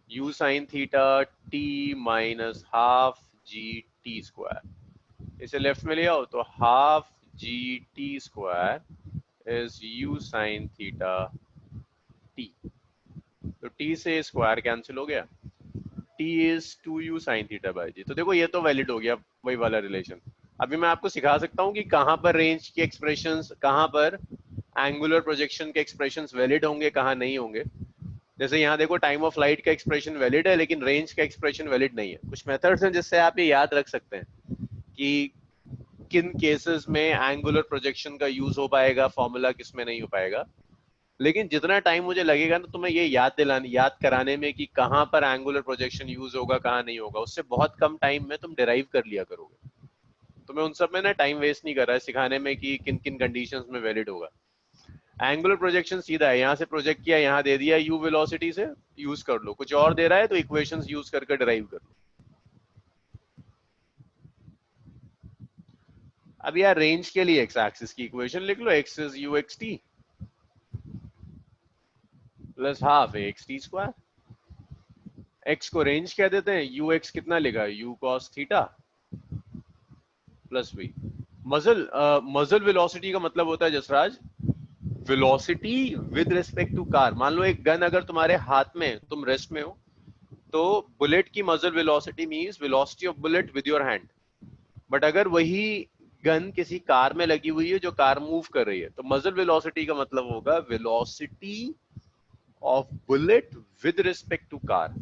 Speaker 1: u sin theta t minus half G T square. इसे लेफ्ट में ले आओ तो half G T square is u sin theta t। तो t से स्क्वायर कैंसिल हो गया, t is 2u sin theta by G. तो देखो ये तो वैलिड हो गया वही वाला रिलेशन। अभी मैं आपको सिखा सकता हूँ कि कहाँ पर रेंज के एक्सप्रेशंस, कहाँ पर एंगुलर प्रोजेक्शन के एक्सप्रेशंस वैलिड होंगे, कहाँ नहीं होंगे। जैसे यहाँ देखो टाइम ऑफ फ्लाइट का एक्सप्रेशन वैलिड है लेकिन रेंज का एक्सप्रेशन वैलिड नहीं है। कुछ मेथड्स हैं जिससे आप ये याद रख सकते हैं कि किन केसेस में एंगुलर प्रोजेक्शन का यूज हो पाएगा, फॉर्मूला किस में नहीं हो पाएगा। लेकिन जितना टाइम मुझे लगेगा ना तुम्हें ये याद कराने में कि कहाँ पर एंगुलर प्रोजेक्शन यूज होगा कहाँ नहीं होगा, उससे बहुत कम टाइम में तुम डिराइव कर लिया करोगे। तो मैं उन सब में ना टाइम वेस्ट नहीं कर रहा है सिखाने में कि किन किन कंडीशंस में वैलिड होगा। एंगुलर प्रोजेक्शन सीधा है, यहाँ से प्रोजेक्ट किया, यहाँ दे दिया u वेलोसिटी से, यूज कर लो। कुछ और दे रहा है तो इक्वेशंस यूज करके डिराइव कर लो। अब यार रेंज के लिए एक्स एक्सिस की इक्वेशन लिख लो, x is u x t plus half x T square. x को रेंज कह देते हैं, u x कितना लिखा, u cos theta plus v। Muzzle velocity का मतलब होता है जसराज velocity with respect to car. मान लो एक गन अगर तुम्हारे हाथ में, तुम रेस्ट में हो, तो बुलेट की मजल velocity means velocity of bullet with your hand. But अगर वही गन किसी कार में लगी हुई है जो कार मूव कर रही है, तो मजल वेलोसिटी का मतलब होगा velocity of bullet with respect to car.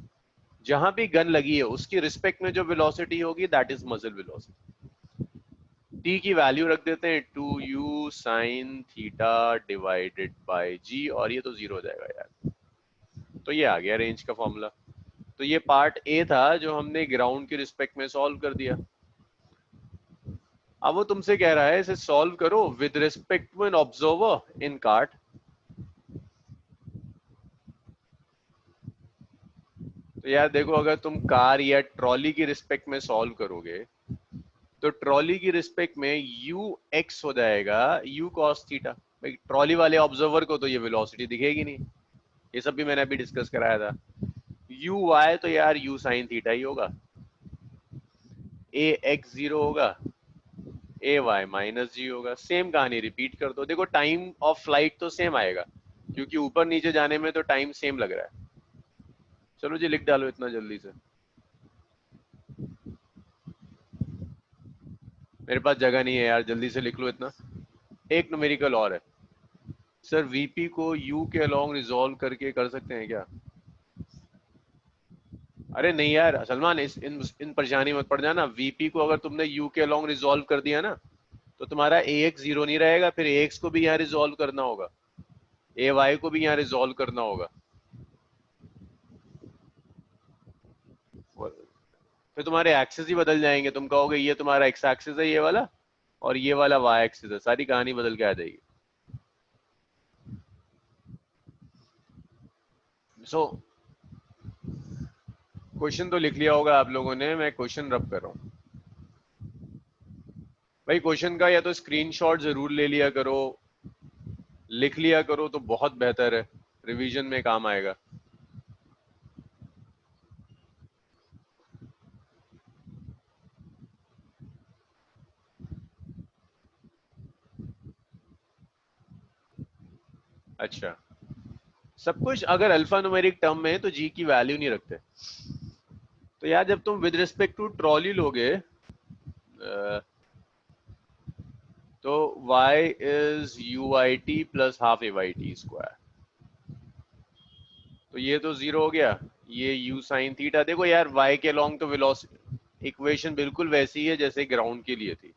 Speaker 1: जहां भी गन लगी है उसकी रिस्पेक्ट में जो वेलोसिटी होगी दैट इज मजल वेलोसिटी। t की वैल्यू रख देते हैं 2u sin theta divided by g, और ये तो जीरो हो जाएगा यार। तो ये आ गया रेंज का फॉर्मूला। तो ये पार्ट ए था जो हमने ग्राउंड की रिस्पेक्ट में सॉल्व कर दिया। अब वो तुमसे कह रहा है इसे सॉल्व करो with respect to an observer in cart. तो यार देखो अगर तुम कार या ट्रॉली की रिस्पेक्ट में सॉल्व करोगे तो ट्रॉली की रिस्पेक्ट में u x हो जाएगा u cos थीटा। भाई ट्रॉली वाले ऑब्जर्वर को तो ये वेलोसिटी दिखेगी नहीं, ये सब भी मैंने अभी डिस्कस कराया था। u y तो यार u sin थीटा ही होगा, a x 0 होगा, a y माइनस जी होगा। सेम कहानी रिपीट कर दो। देखो टाइम ऑफ फ्लाइट तो सेम आएगा क्योंकि ऊपर नीचे जाने में तो टाइम सेम लग रहा है। चलो जी लिख डालो इतना जल्दी से, मेरे पास जगह नहीं है यार, जल्दी से लिख लो इतना। एक न्यूमेरिकल और है सर, वीपी को यू के अलोंग रिजॉल्व करके कर सकते हैं क्या? अरे नहीं यार सलमान, इन परेशानी मत पड़ जाना। वीपी को अगर तुमने यू के अलोंग रिजॉल्व कर दिया ना तो तुम्हारा ए एक्स जीरो नहीं रहेगा, फिर ए एक्स को भी यहाँ रिजॉल्व करना होगा, ए वाई को भी यहाँ रिजॉल्व करना होगा, फिर तुम्हारे एक्सेस ही बदल जाएंगे। तुम कहोगे ये तुम्हारा एक्स एक्सिस है ये वाला, और ये वाला वाई एक्सिस है, सारी कहानी बदल के आ जाएगी। सो क्वेश्चन तो लिख लिया होगा आप लोगों ने, मैं क्वेश्चन रब कर रहा हूँ। भाई क्वेश्चन का या तो स्क्रीनशॉट जरूर ले लिया करो, लिख लिया करो तो बहुत बेहतर है, रिवीजन में काम आएगा। अच्छा, सब कुछ अगर अल्फा न्यूमेरिक टर्म में है तो जी की वैल्यू नहीं रखते। तो यार जब तुम विद रिस्पेक्ट टू ट्रॉली लोगे तो y is u i t plus half A Y T square, तो ये तो जीरो हो गया, ये u साइन थीटा। देखो यार y के लॉन्ग तो वेलोसिटी इक्वेशन बिल्कुल वैसी है जैसे ग्राउंड के लिए थी,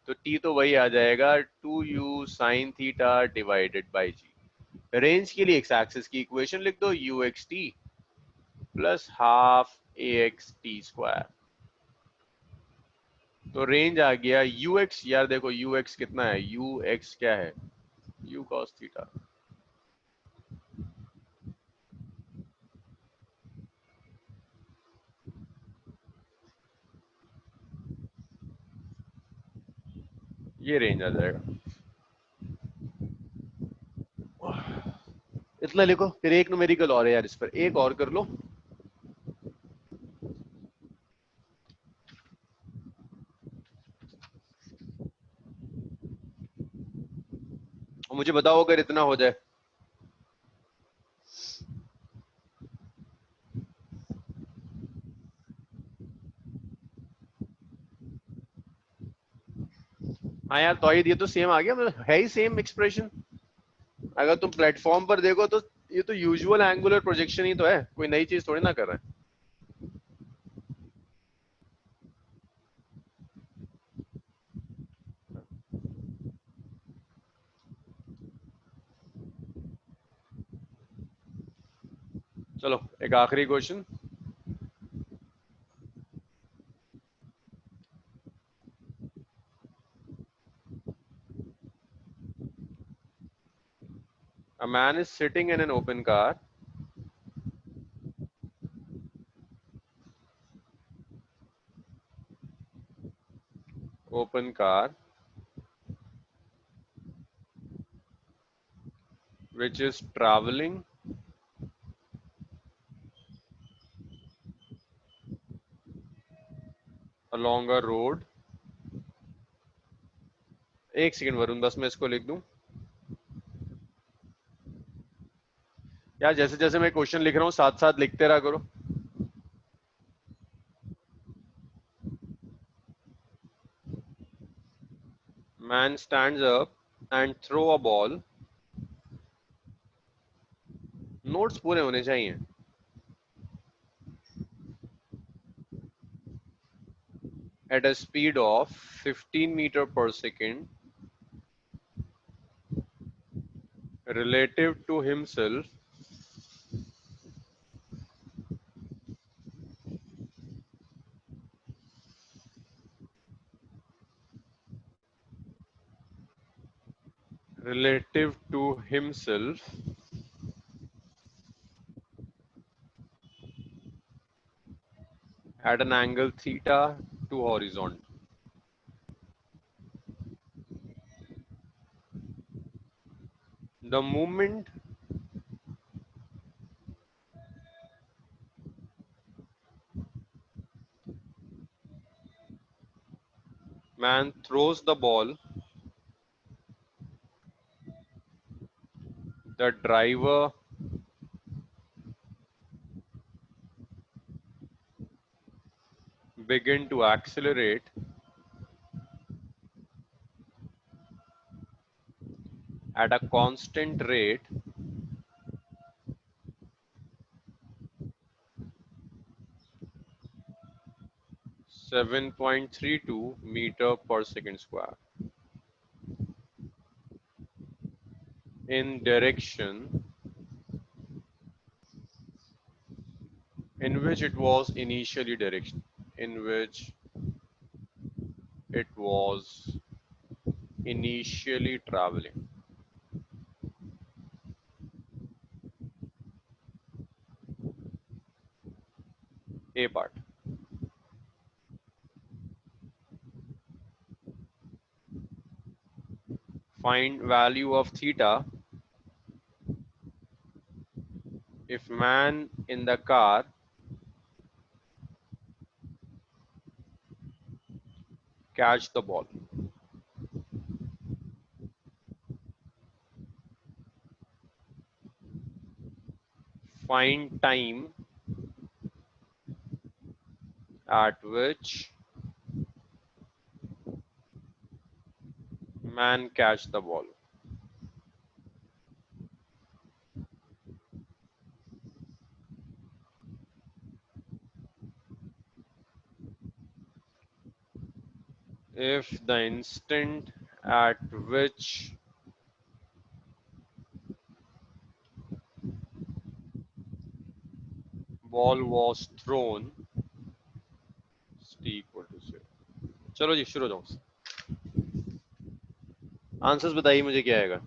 Speaker 1: तो t तो वही आ जाएगा 2u sine theta divided by g। Range के लिए एक्स एक्सिस की इक्वेशन लिख दो u x t plus half A X T square. तो रेंज आ गया ux, यार देखो ux कितना है, ux क्या है, u cos थीटा। ये रेंज आ जाएगा, इतना लिखो। फिर एक न्यूमेरिकल और है यार, इस पर एक और कर लो। मुझे बताओ अगर इतना हो जाए। हाँ यार तो ये तो सेम आ गया, मतलब है ही सेम एक्सप्रेशन। अगर तुम प्लेटफॉर्म पर देखो तो ये तो यूजुअल एंगुलर प्रोजेक्शन ही तो है, कोई नई चीज थोड़ी ना कर रहे हैं। चलो एक आखिरी question. A man is sitting in an open car. Open car which is traveling along a road। एक सेकंड वरुण, बस मैं इसको लिख दूं। यार जैसे जैसे मैं क्वेश्चन लिख रहा हूँ साथ साथ लिखते रहा करो। Man stands up and throw a ball। Notes पूरे होने चाहिए। At a speed of 15 meter per second relative to himself relative to himself at an angle theta to horizontal। The moment man throws the ball, the driver begin to accelerate at a constant rate (7.32 meter per second square) in direction in which it was initially traveling। A part। Find value of theta if man in the car catch the ball। Find time at which man catch the ball। If the instant at which ball was thrown t equal to 0। चलो जी शुरू हो जाओ। Answers बताइए मुझे क्या आएगा।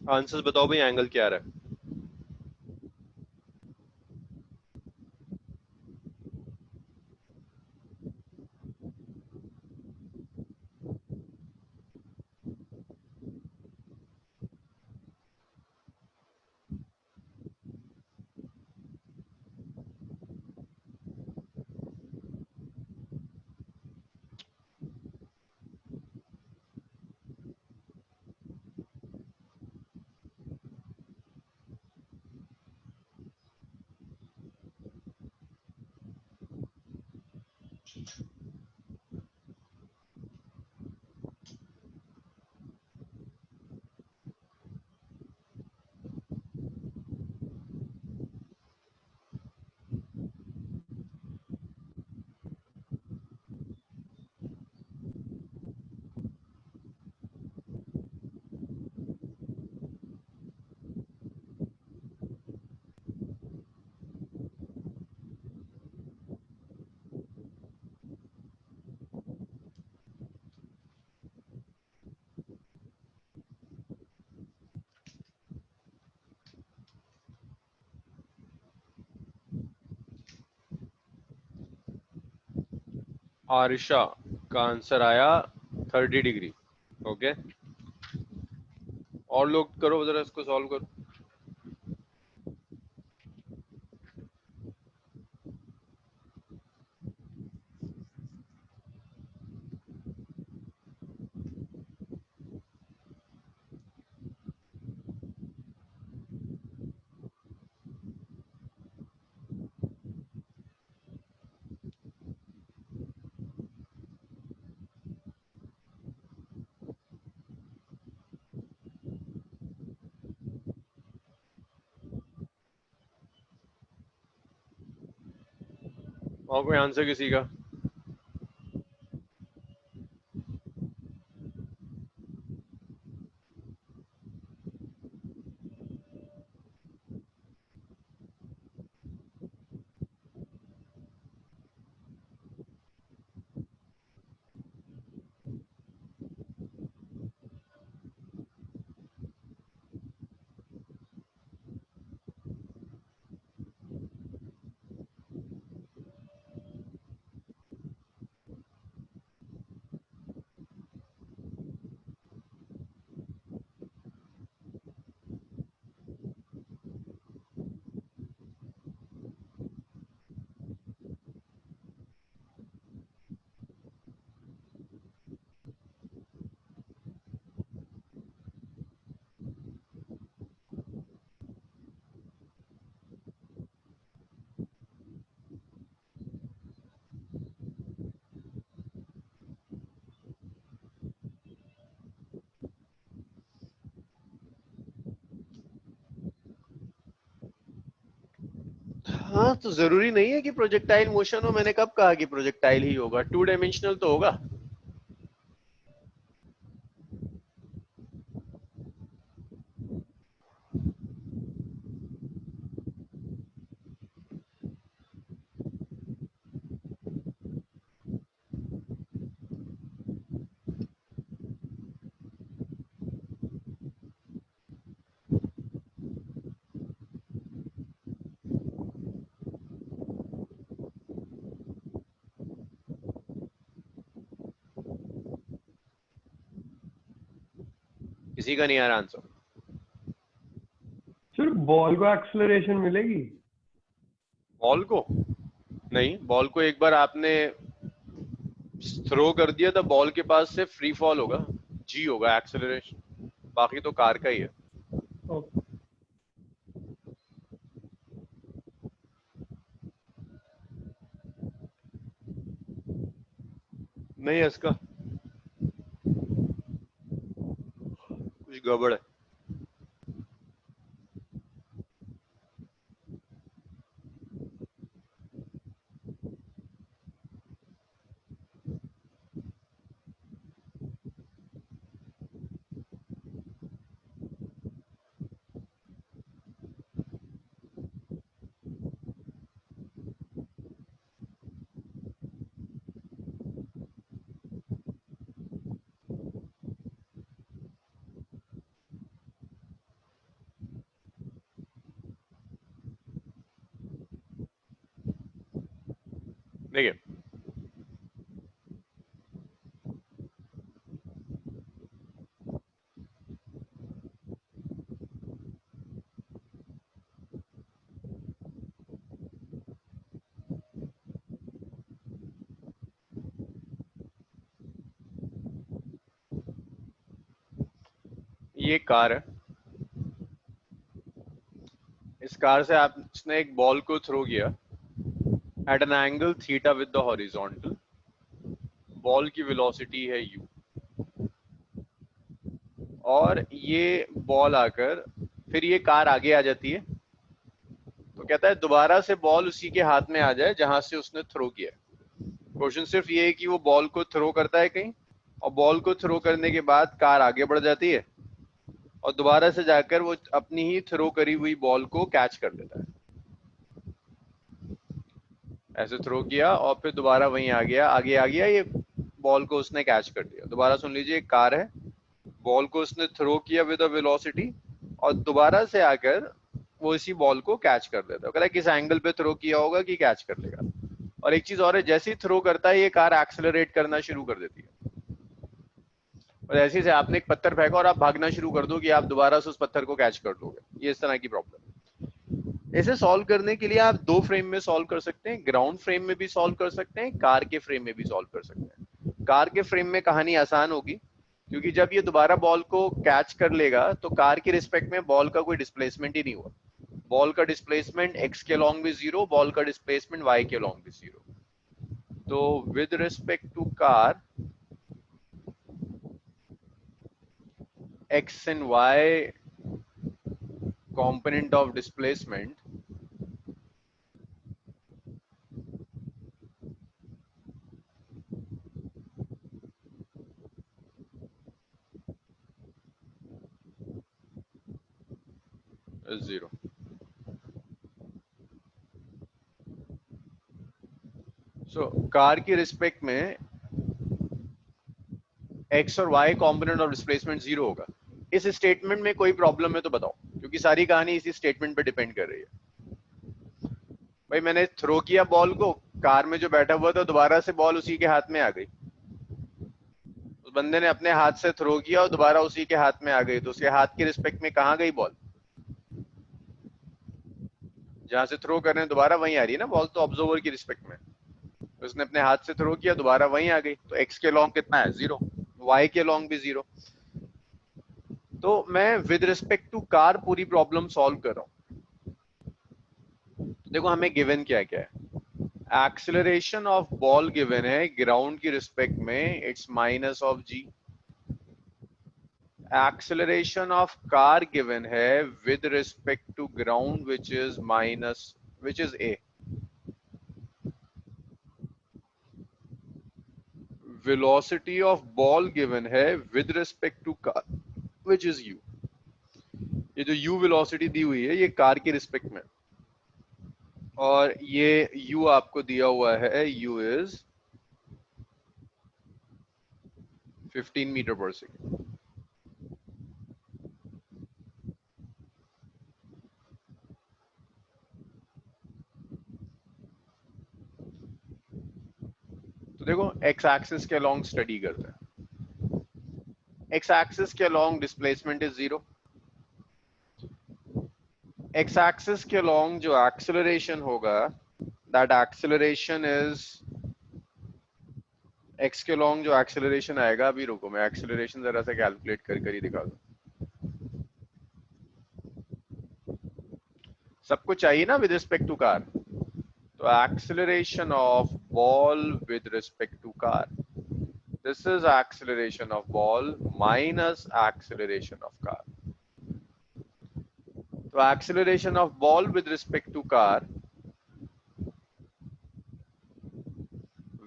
Speaker 1: Answers बताओ भाई, एंगल क्या आ रहा है? आरिशा का आंसर आया 30 डिग्री। ओके, और लोग करो जरा, इसको सॉल्व करो। और कोई आंसर किसी का? हाँ, तो जरूरी नहीं है कि प्रोजेक्टाइल मोशन हो। मैंने कब कहा कि प्रोजेक्टाइल ही होगा? टू डायमेंशनल तो होगा। किसी का नहीं आ रहा आंसर?
Speaker 2: सिर्फ बॉल को एक्सेलरेशन मिलेगी?
Speaker 1: बॉल को नहीं, बॉल को एक बार आपने थ्रो कर दिया तो बॉल के पास से फ्री फॉल होगा, जी होगा एक्सेलरेशन। बाकी तो कार का ही है।
Speaker 2: ओके।
Speaker 1: नहीं है इसका, कुछ गड़बड़ है। देखिए ये कार है, इस कार से आपने एक बॉल को थ्रो किया at an angle theta with the horizontal, ball की वेलोसिटी है u, और ये बॉल आकर फिर ये कार आगे आ जाती है, तो कहता है दोबारा से बॉल उसी के हाथ में आ जाए जहां से उसने थ्रो किया। क्वेश्चन सिर्फ ये है कि वो बॉल को थ्रो करता है कहीं, और बॉल को थ्रो करने के बाद कार आगे बढ़ जाती है और दोबारा से जाकर वो अपनी ही थ्रो करी हुई बॉल को कैच कर लेता है। ऐसे थ्रो किया और फिर दोबारा वहीं आ गया, आगे आ गया, ये बॉल को उसने कैच कर दिया। दोबारा सुन लीजिए, एक कार है, बॉल को उसने थ्रो किया विद अ वेलोसिटी और दोबारा से आकर वो इसी बॉल को कैच कर लेता है। कह रहा है किस एंगल पे थ्रो किया होगा कि कैच कर लेगा। और एक चीज और है, जैसे ही थ्रो करता है ये कार एक्सेलरेट करना शुरू कर देती है, और ऐसे से आपने एक पत्थर फेंका और आप भागना शुरू कर दो कि आप दोबारा से उस पत्थर को कैच कर लोगे। ये इस तरह की प्रॉब्लम। इसे सॉल्व करने के लिए आप दो फ्रेम में सॉल्व कर सकते हैं, ग्राउंड फ्रेम में भी सॉल्व कर सकते हैं, कार के फ्रेम में भी सॉल्व कर सकते हैं। कार के फ्रेम में कहानी आसान होगी, क्योंकि जब ये दोबारा बॉल को कैच कर लेगा तो कार के रिस्पेक्ट में बॉल का कोई डिस्प्लेसमेंट ही नहीं हुआ। बॉल का डिस्प्लेसमेंट x के अलॉन्ग भी जीरो, बॉल का डिस्प्लेसमेंट y के अलॉन्ग भी जीरो। तो with respect to car, x and y component of displacement is zero. So car की रिस्पेक्ट में x और y component of displacement zero होगा। इस स्टेटमेंट में कोई प्रॉब्लम है तो बताओ, क्योंकि सारी कहानी इसी स्टेटमेंट पे डिपेंड कर रही है। भाई मैंने थ्रो किया बॉल को, कार में जो बैठा हुआ था दोबारा से बॉल उसी के हाथ में आ गई। उस बंदे ने अपने हाथ से थ्रो किया और दोबारा उसी के हाथ में आ गई, तो उसके हाथ के रिस्पेक्ट में कहाँ गई बॉल? जहां से थ्रो कर रहे हैं दोबारा वहीं आ रही है ना बॉल, तो ऑब्जर्वर की रिस्पेक्ट में। उसने अपने हाथ से थ्रो किया, दोबारा वहीं आ गई, तो x के लॉन्ग कितना है? जीरो, y के लॉन्ग भी जीरो। तो मैं विद रिस्पेक्ट टू कार पूरी प्रॉब्लम सॉल्व कर रहा हूं। देखो हमें गिवन क्या क्या है। एक्सेलरेशन ऑफ बॉल गिवन है ग्राउंड की रिस्पेक्ट में, it's minus of g। Acceleration of car given है with respect to ground which is minus, which is a। Velocity of ball given है with respect to car which is u। ये जो u velocity दी हुई है ये car की respect में, और ये u आपको दिया हुआ है, u is 15 metre per second. तो देखो x एक्सिस के अलोंग स्टडी करते हैं। x एक्सिस के along displacement is zero. x axis के अलोंग जो एक्सेलरेशन होगा, दैट एक्सेलरेशन इज, x के अलोंग जो एक्सेलरेशन आएगा, अभी रुको मैं एक्सेलरेशन जरा सा कैलकुलेट कर ही दिखा दूं। सबको चाहिए ना विद रिस्पेक्ट टू कार, तो acceleration of ball with respect to car, this is acceleration of ball minus acceleration of car. तो acceleration of ball with respect to car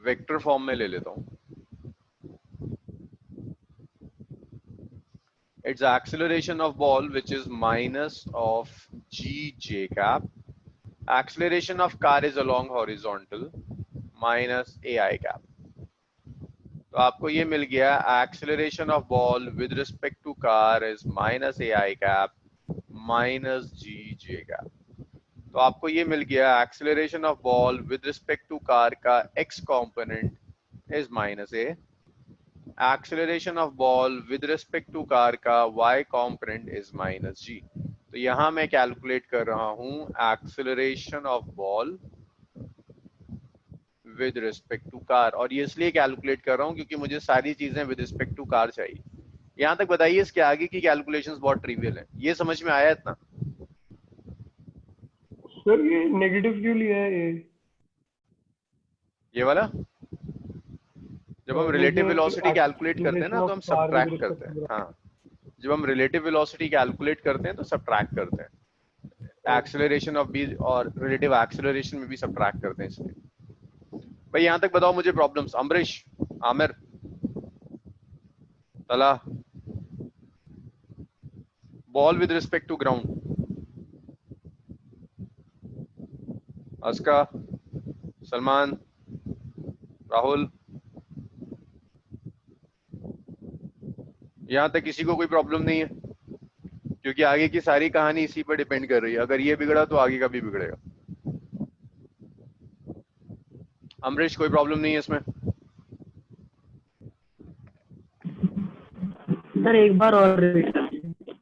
Speaker 1: vector form में ले लेता हूं। It's acceleration of ball which is minus of g cap. Acceleration of car is along horizontal minus ai cap. तो आपको ये मिल गया, acceleration of ball with respect to car is minus ai cap minus g cap। तो आपको ये मिल गया acceleration of ball with respect to car का x component is minus a, acceleration of ball with respect to car का y component is minus g। तो यहां मैं कैलकुलेट कर रहा हूं acceleration of ball with respect to car, और ये इसलिए कैलकुलेट कर रहा हूं क्योंकि मुझे सारी चीजें विद रिस्पेक्ट टू कार चाहिए। यहां तक बताइए इसके आगे की कैलकुलेशंस बहुत ट्रिवियल है, ये समझ में आया इतना?
Speaker 2: सर ये नेगेटिव क्यों लिया है
Speaker 1: ये वाला जब हम रिलेटिव वेलोसिटी कैलकुलेट करते हैं
Speaker 2: एक्सेलरेशन
Speaker 1: ना तो
Speaker 2: ऑफ
Speaker 1: हम
Speaker 2: कार विद
Speaker 1: सब्ट्रैक्ट
Speaker 2: रिस्पेक्ट
Speaker 1: करते हैं।
Speaker 2: टू
Speaker 1: हाँ, जब हम रिलेटिव वेलोसिटी कैलकुलेट करते हैं तो सब्ट्रैक्ट करते हैं, एक्सेलरेशन ऑफ बी और रिलेटिव एक्सेलरेशन में भी सब्ट्रैक्ट करते हैं। इसलिए भाई यहां तक बताओ मुझे प्रॉब्लम्स। अमरीश, आमिर, तला, ball with respect to ground, अस्का, सलमान, राहुल, यहां तक किसी को कोई प्रॉब्लम नहीं है? क्योंकि आगे की सारी कहानी इसी पर डिपेंड कर रही है, अगर ये बिगड़ा तो आगे का भी बिगड़ेगा। अमरीश कोई प्रॉब्लम नहीं है इसमें?
Speaker 4: सर एक बार और रिपीट कर दीजिए।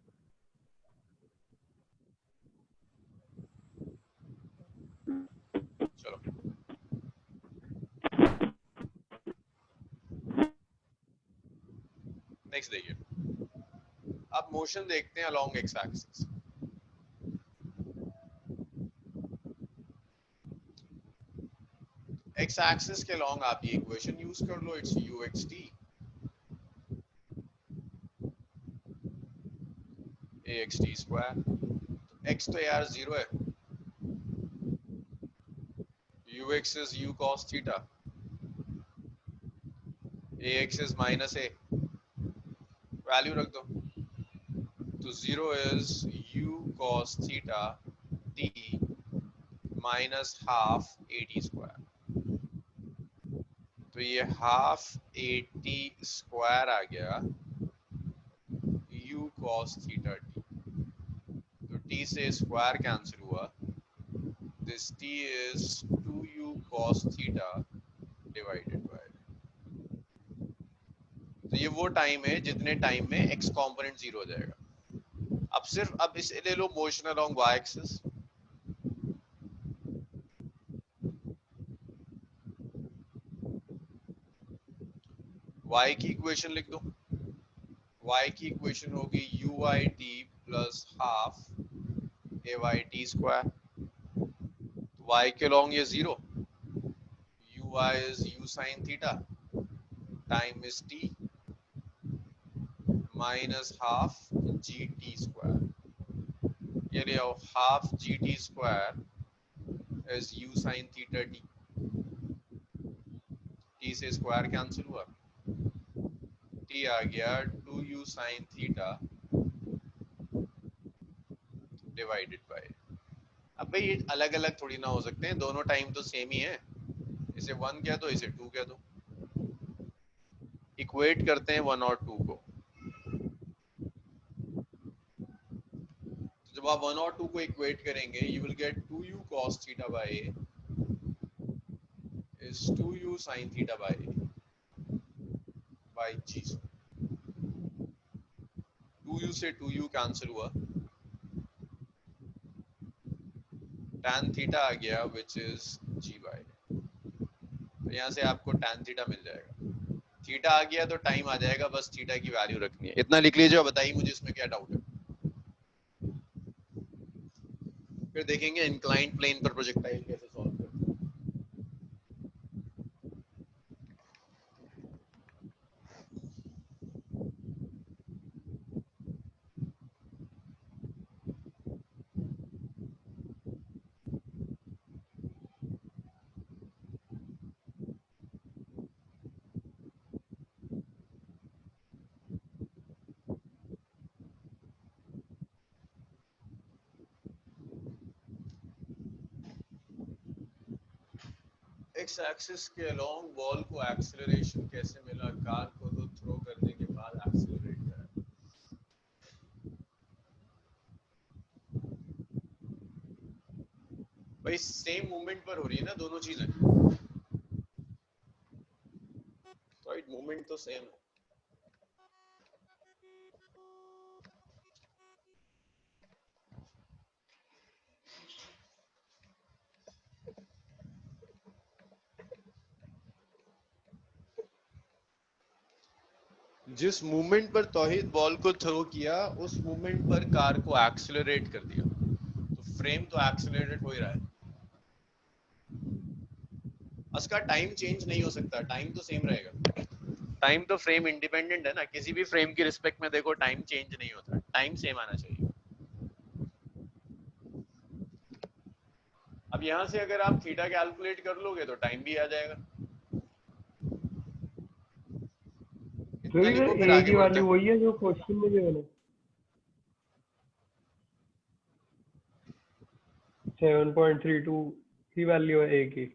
Speaker 1: चलो नेक्स्ट देखिए, अब मोशन देखते हैं along x axis. X axis के अलोंग आप ये इक्वेशन यूज कर लो, it's U X T A X T square. X तो यार जीरो है, U X is U cos theta, A X is minus A, value रख दो। तो zero is U cos theta T minus half A T square. तो ये half A T square आ गया u cos थीटा t। तो t से square cancel हुआ, this t is 2u cos theta divided by. तो ये वो टाइम है जितने टाइम में x कंपोनेंट जीरो हो जाएगा। अब इसे ले लो motion along y axis. y की इक्वेशन लिख दो, y की इक्वेशन होगी u y t plus half ए वाई टी स्क्वायर। y के अलोंग ये zero, u y is u sin theta, time is t minus half G T square. ये ले आओ, half G T square is U sine theta T, T से square cancel हुआ, T आ गया 2u sine theta divided by. अब भाई ये अलग अलग थोड़ी ना हो सकते हैं, दोनों टाइम तो सेम ही है। इसे 1 कह दो, इसे 2 कह दो, इक्वेट करते हैं 1 और 2 को। जब आप 1 और 2 को इक्वेट करेंगे, you will get 2u cos theta by a is 2u sin theta by a by g। 2u से 2u कैंसिल हुआ, tan थीटा आ गया which is g by a। तो यहाँ से आपको tan थीटा मिल जाएगा। थीटा आ गया तो टाइम आ जाएगा, बस थीटा की वैल्यू रखनी है। इतना लिख लीजिए और बताइए मुझे इसमें क्या डाउट है। फिर देखेंगे इंक्लाइंड प्लेन पर प्रोजेक्टाइल कैसे सॉल्व करते हैं। एक्स एक्सिस के अलोंग बॉल को एक्सेलरेशन कैसे मिला? कार को तो थ्रो करने के बाद एक्सेलरेट करा। भाई सेम मूवमेंट पर हो रही है ना दोनों चीजें, राइट? मूवमेंट तो सेम है। जिस मूवमेंट पर तौहीद बॉल को थ्रो किया उस मूवमेंट पर कार को एक्सेलरेट कर दिया, तो फ्रेम तो एक्सेलरेट हो ही रहा है। उसका टाइम चेंज नहीं हो सकता, टाइम तो सेम रहेगा। टाइम तो फ्रेम इंडिपेंडेंट है ना, किसी भी फ्रेम की रिस्पेक्ट में देखो टाइम चेंज नहीं होता, टाइम सेम आना चाहिए। अब यहां से अगर आप थीटा कैलकुलेट कर लोगे तो टाइम भी आ जाएगा।
Speaker 2: तो
Speaker 1: इतना लिखो
Speaker 2: इधर
Speaker 1: फिर
Speaker 2: ए
Speaker 1: आगे
Speaker 2: की
Speaker 1: बढ़ते
Speaker 2: वैल्यू
Speaker 1: हैं।
Speaker 2: वही है जो क्वेश्चन में given है, 7.32 की वैल्यू है ए की।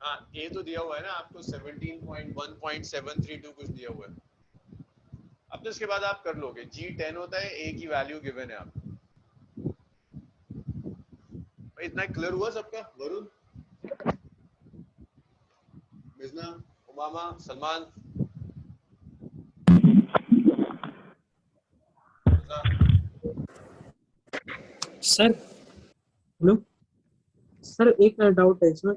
Speaker 1: हाँ, ए तो दिया हुआ है ना आपको, 17.1.732 कुछ दिया हुआ है। अब तो इसके बाद आप कर लोगे, जी 10 होता है, ए की वैल्यू गिवन है आपको। इतना क्लियर हुआ सबका? Varun, Mijna, Umama, Salman, Mirza?
Speaker 4: Sir hello sir, एक डाउट है इसमें।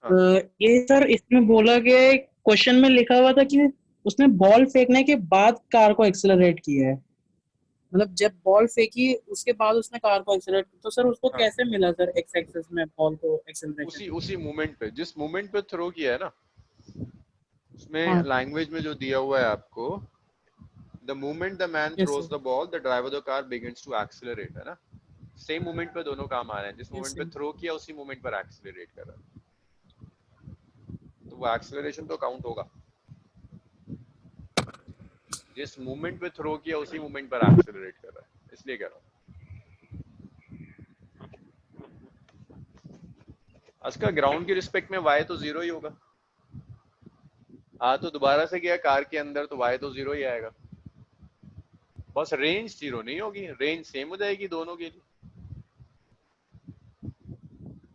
Speaker 1: हाँ
Speaker 4: ये सर इसमें बोला गया है, क्वेश्चन में लिखा हुआ था कि उसने बॉल फेंकने के बाद कार को एक्सेलरेट किया है। मतलब जब बॉल फेंकी उसके बाद उसने कार को एक्सेलरेट, तो सर उसको
Speaker 1: हाँ,
Speaker 4: कैसे मिला सर एक्स एक्सिस में बॉल को एक्सेलरेशन?
Speaker 1: उसी उसी मोमेंट पे, जिस मोमेंट पे थ्रो किया है ना, उसमें
Speaker 4: हाँ,
Speaker 1: लैंग्वेज में जो दिया हुआ है आपको, the moment the man
Speaker 4: yes
Speaker 1: throws
Speaker 4: sir,
Speaker 1: the ball the driver the car begins to accelerate, है ना? सेम मोमेंट पे दोनों काम आ रहे हैं, जिस
Speaker 4: यस
Speaker 1: मोमेंट पे
Speaker 4: सर।
Speaker 1: थ्रो किया उसी मोमेंट पर एक्सेलरेट कर रहा है, तो वो एक्सेलरेशन तो काउंट होगा। जिस मोमेंट पे थ्रो किया उसी मोमेंट पर एक्सेलरेट कर रहा है, इसलिए कह रहा हूँ। उसका ग्राउंड की रिस्पेक्ट में y तो जीरो ही होगा। तो दोबारा से गया कार के अंदर तो y तो जीरो ही आएगा, बस रेंज जीरो नहीं होगी, रेंज सेम हो जाएगी दोनों के लिए।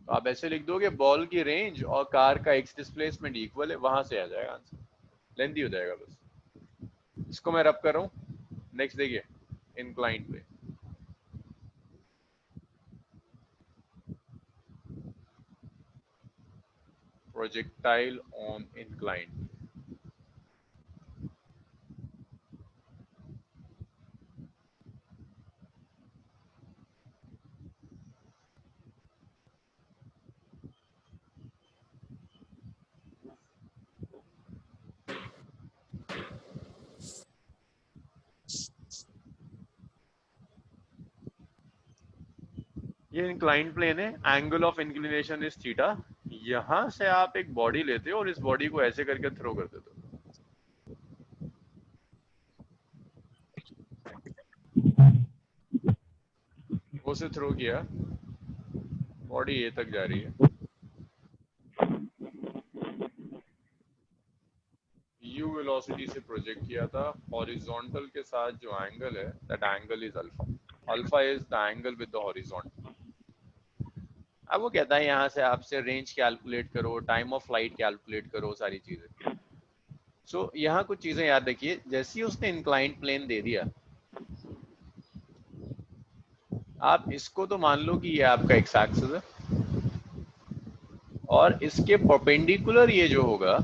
Speaker 1: तो आप ऐसे लिख दोगे बॉल की रेंज और कार का एक्स डिस्प्लेसमेंट इक्वल है, वहां से आ जाएगा आंसर, लेंथी हो जाएगा बस। इसको मैं रब कर रहा हूँ। नेक्स्ट देखिए, इंक्लाइन पे। Projectile on incline. ये इंक्लाइन प्लेन है, angle of inclination is theta. यहां से आप एक बॉडी लेते हो और इस बॉडी को ऐसे करके थ्रो कर देते हो, उसे थ्रो किया, बॉडी ए तक जा रही है, u वेलोसिटी से प्रोजेक्ट किया था, हॉरिजॉन्टल के साथ जो एंगल है that angle is alpha, alpha is the angle with the horizontal. अब वो कहता है यहाँ से आपसे रेंज कैलकुलेट करो, टाइम ऑफ फ्लाइट कैलकुलेट करो, सारी चीजें। सो यहाँ कुछ चीजें याद रखिए, जैसे ही उसने इंक्लाइंड प्लेन दे दिया, आप इसको तो मान लो कि ये आपका एक्स एक्सिस है, और इसके परपेंडिकुलर ये जो होगा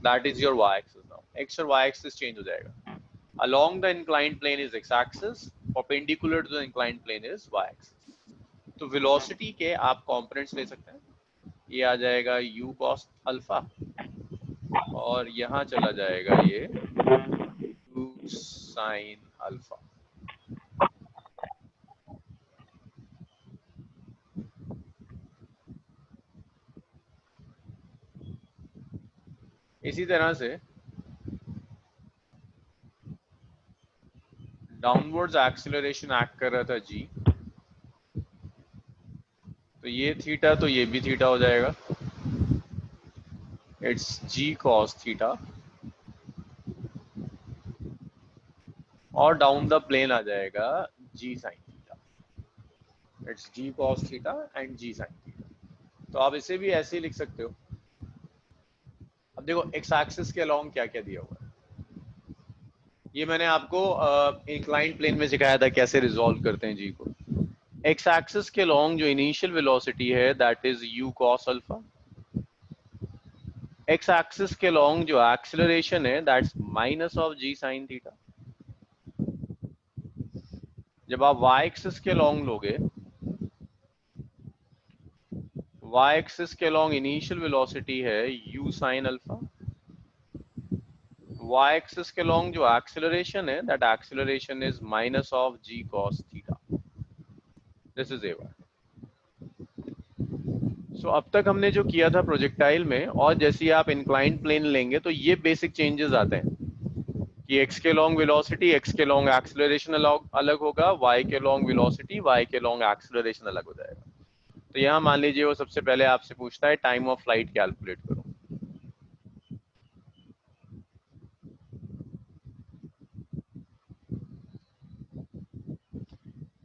Speaker 1: that is your Y axis. Now X और वाई एक्सिस चेंज हो जाएगा। along the inclined plane is x axis, perpendicular to the inclined plane is y axis। तो वेलोसिटी के आप कंपोनेंट्स ले सकते हैं, ये आ जाएगा u cos अल्फा, और यहाँ चला जाएगा ये u sin अल्फा। इसी तरह से डाउनवर्ड्स एक्सेलरेशन एक्ट कर रहा था जी, तो ये थीटा तो ये भी थीटा हो जाएगा, इट्स जी कॉस थीटा, और डाउन द प्लेन आ जाएगा G sine theta, it's G cos theta and G sine theta. तो आप इसे भी ऐसे ही लिख सकते हो। अब देखो एक्स एक्सिस के अलोंग क्या क्या दिया हुआ है, ये मैंने आपको इंक्लाइंड प्लेन में सिखाया था कैसे रिजॉल्व करते हैं जी को। एक्स एक्सिस के अलोंग जो इनिशियल वेलोसिटी है that is U cos alpha, x axis के अलोंग जो एक्सेलरेशन है that's minus of ji sine theta. जब आप y एक्सिस के अलोंग लोगे, y एक्सिस के अलोंग इनिशियल वेलोसिटी है u sine alpha, y axis के अलोंग जो एक्सेलरेशन है that acceleration is minus of g cos theta, this is ay। सो अब तक हमने जो किया था प्रोजेक्टाइल में, और जैसे ही आप इंक्लाइंड प्लेन लेंगे तो ये बेसिक चेंजेस आते हैं कि x के लॉन्ग वेलोसिटी, x के लॉन्ग एक्सेलरेशन अलग होगा, y के लॉन्ग वेलोसिटी, y के लॉन्ग एक्सेलरेशन अलग हो जाएगा। तो यहाँ मान लीजिए वो सबसे पहले आपसे पूछता है टाइम ऑफ फ्लाइट कैलकुलेट करो।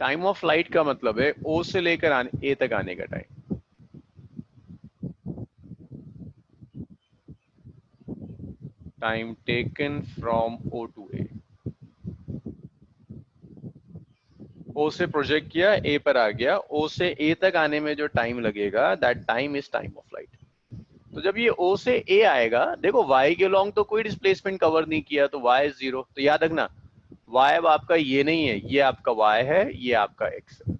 Speaker 1: टाइम ऑफ फ्लाइट का मतलब है O से लेकर A तक आने का time. Time taken from O to A। O से प्रोजेक्ट किया, A पर आ गया, O से A तक आने में जो टाइम लगेगा that time is time of flight. तो जब ये O से A आएगा, देखो y के लॉन्ग तो कोई डिस्प्लेसमेंट कवर नहीं किया तो y इज 0, तो याद रखना y अब आपका ये नहीं है, ये आपका y है, ये आपका x है।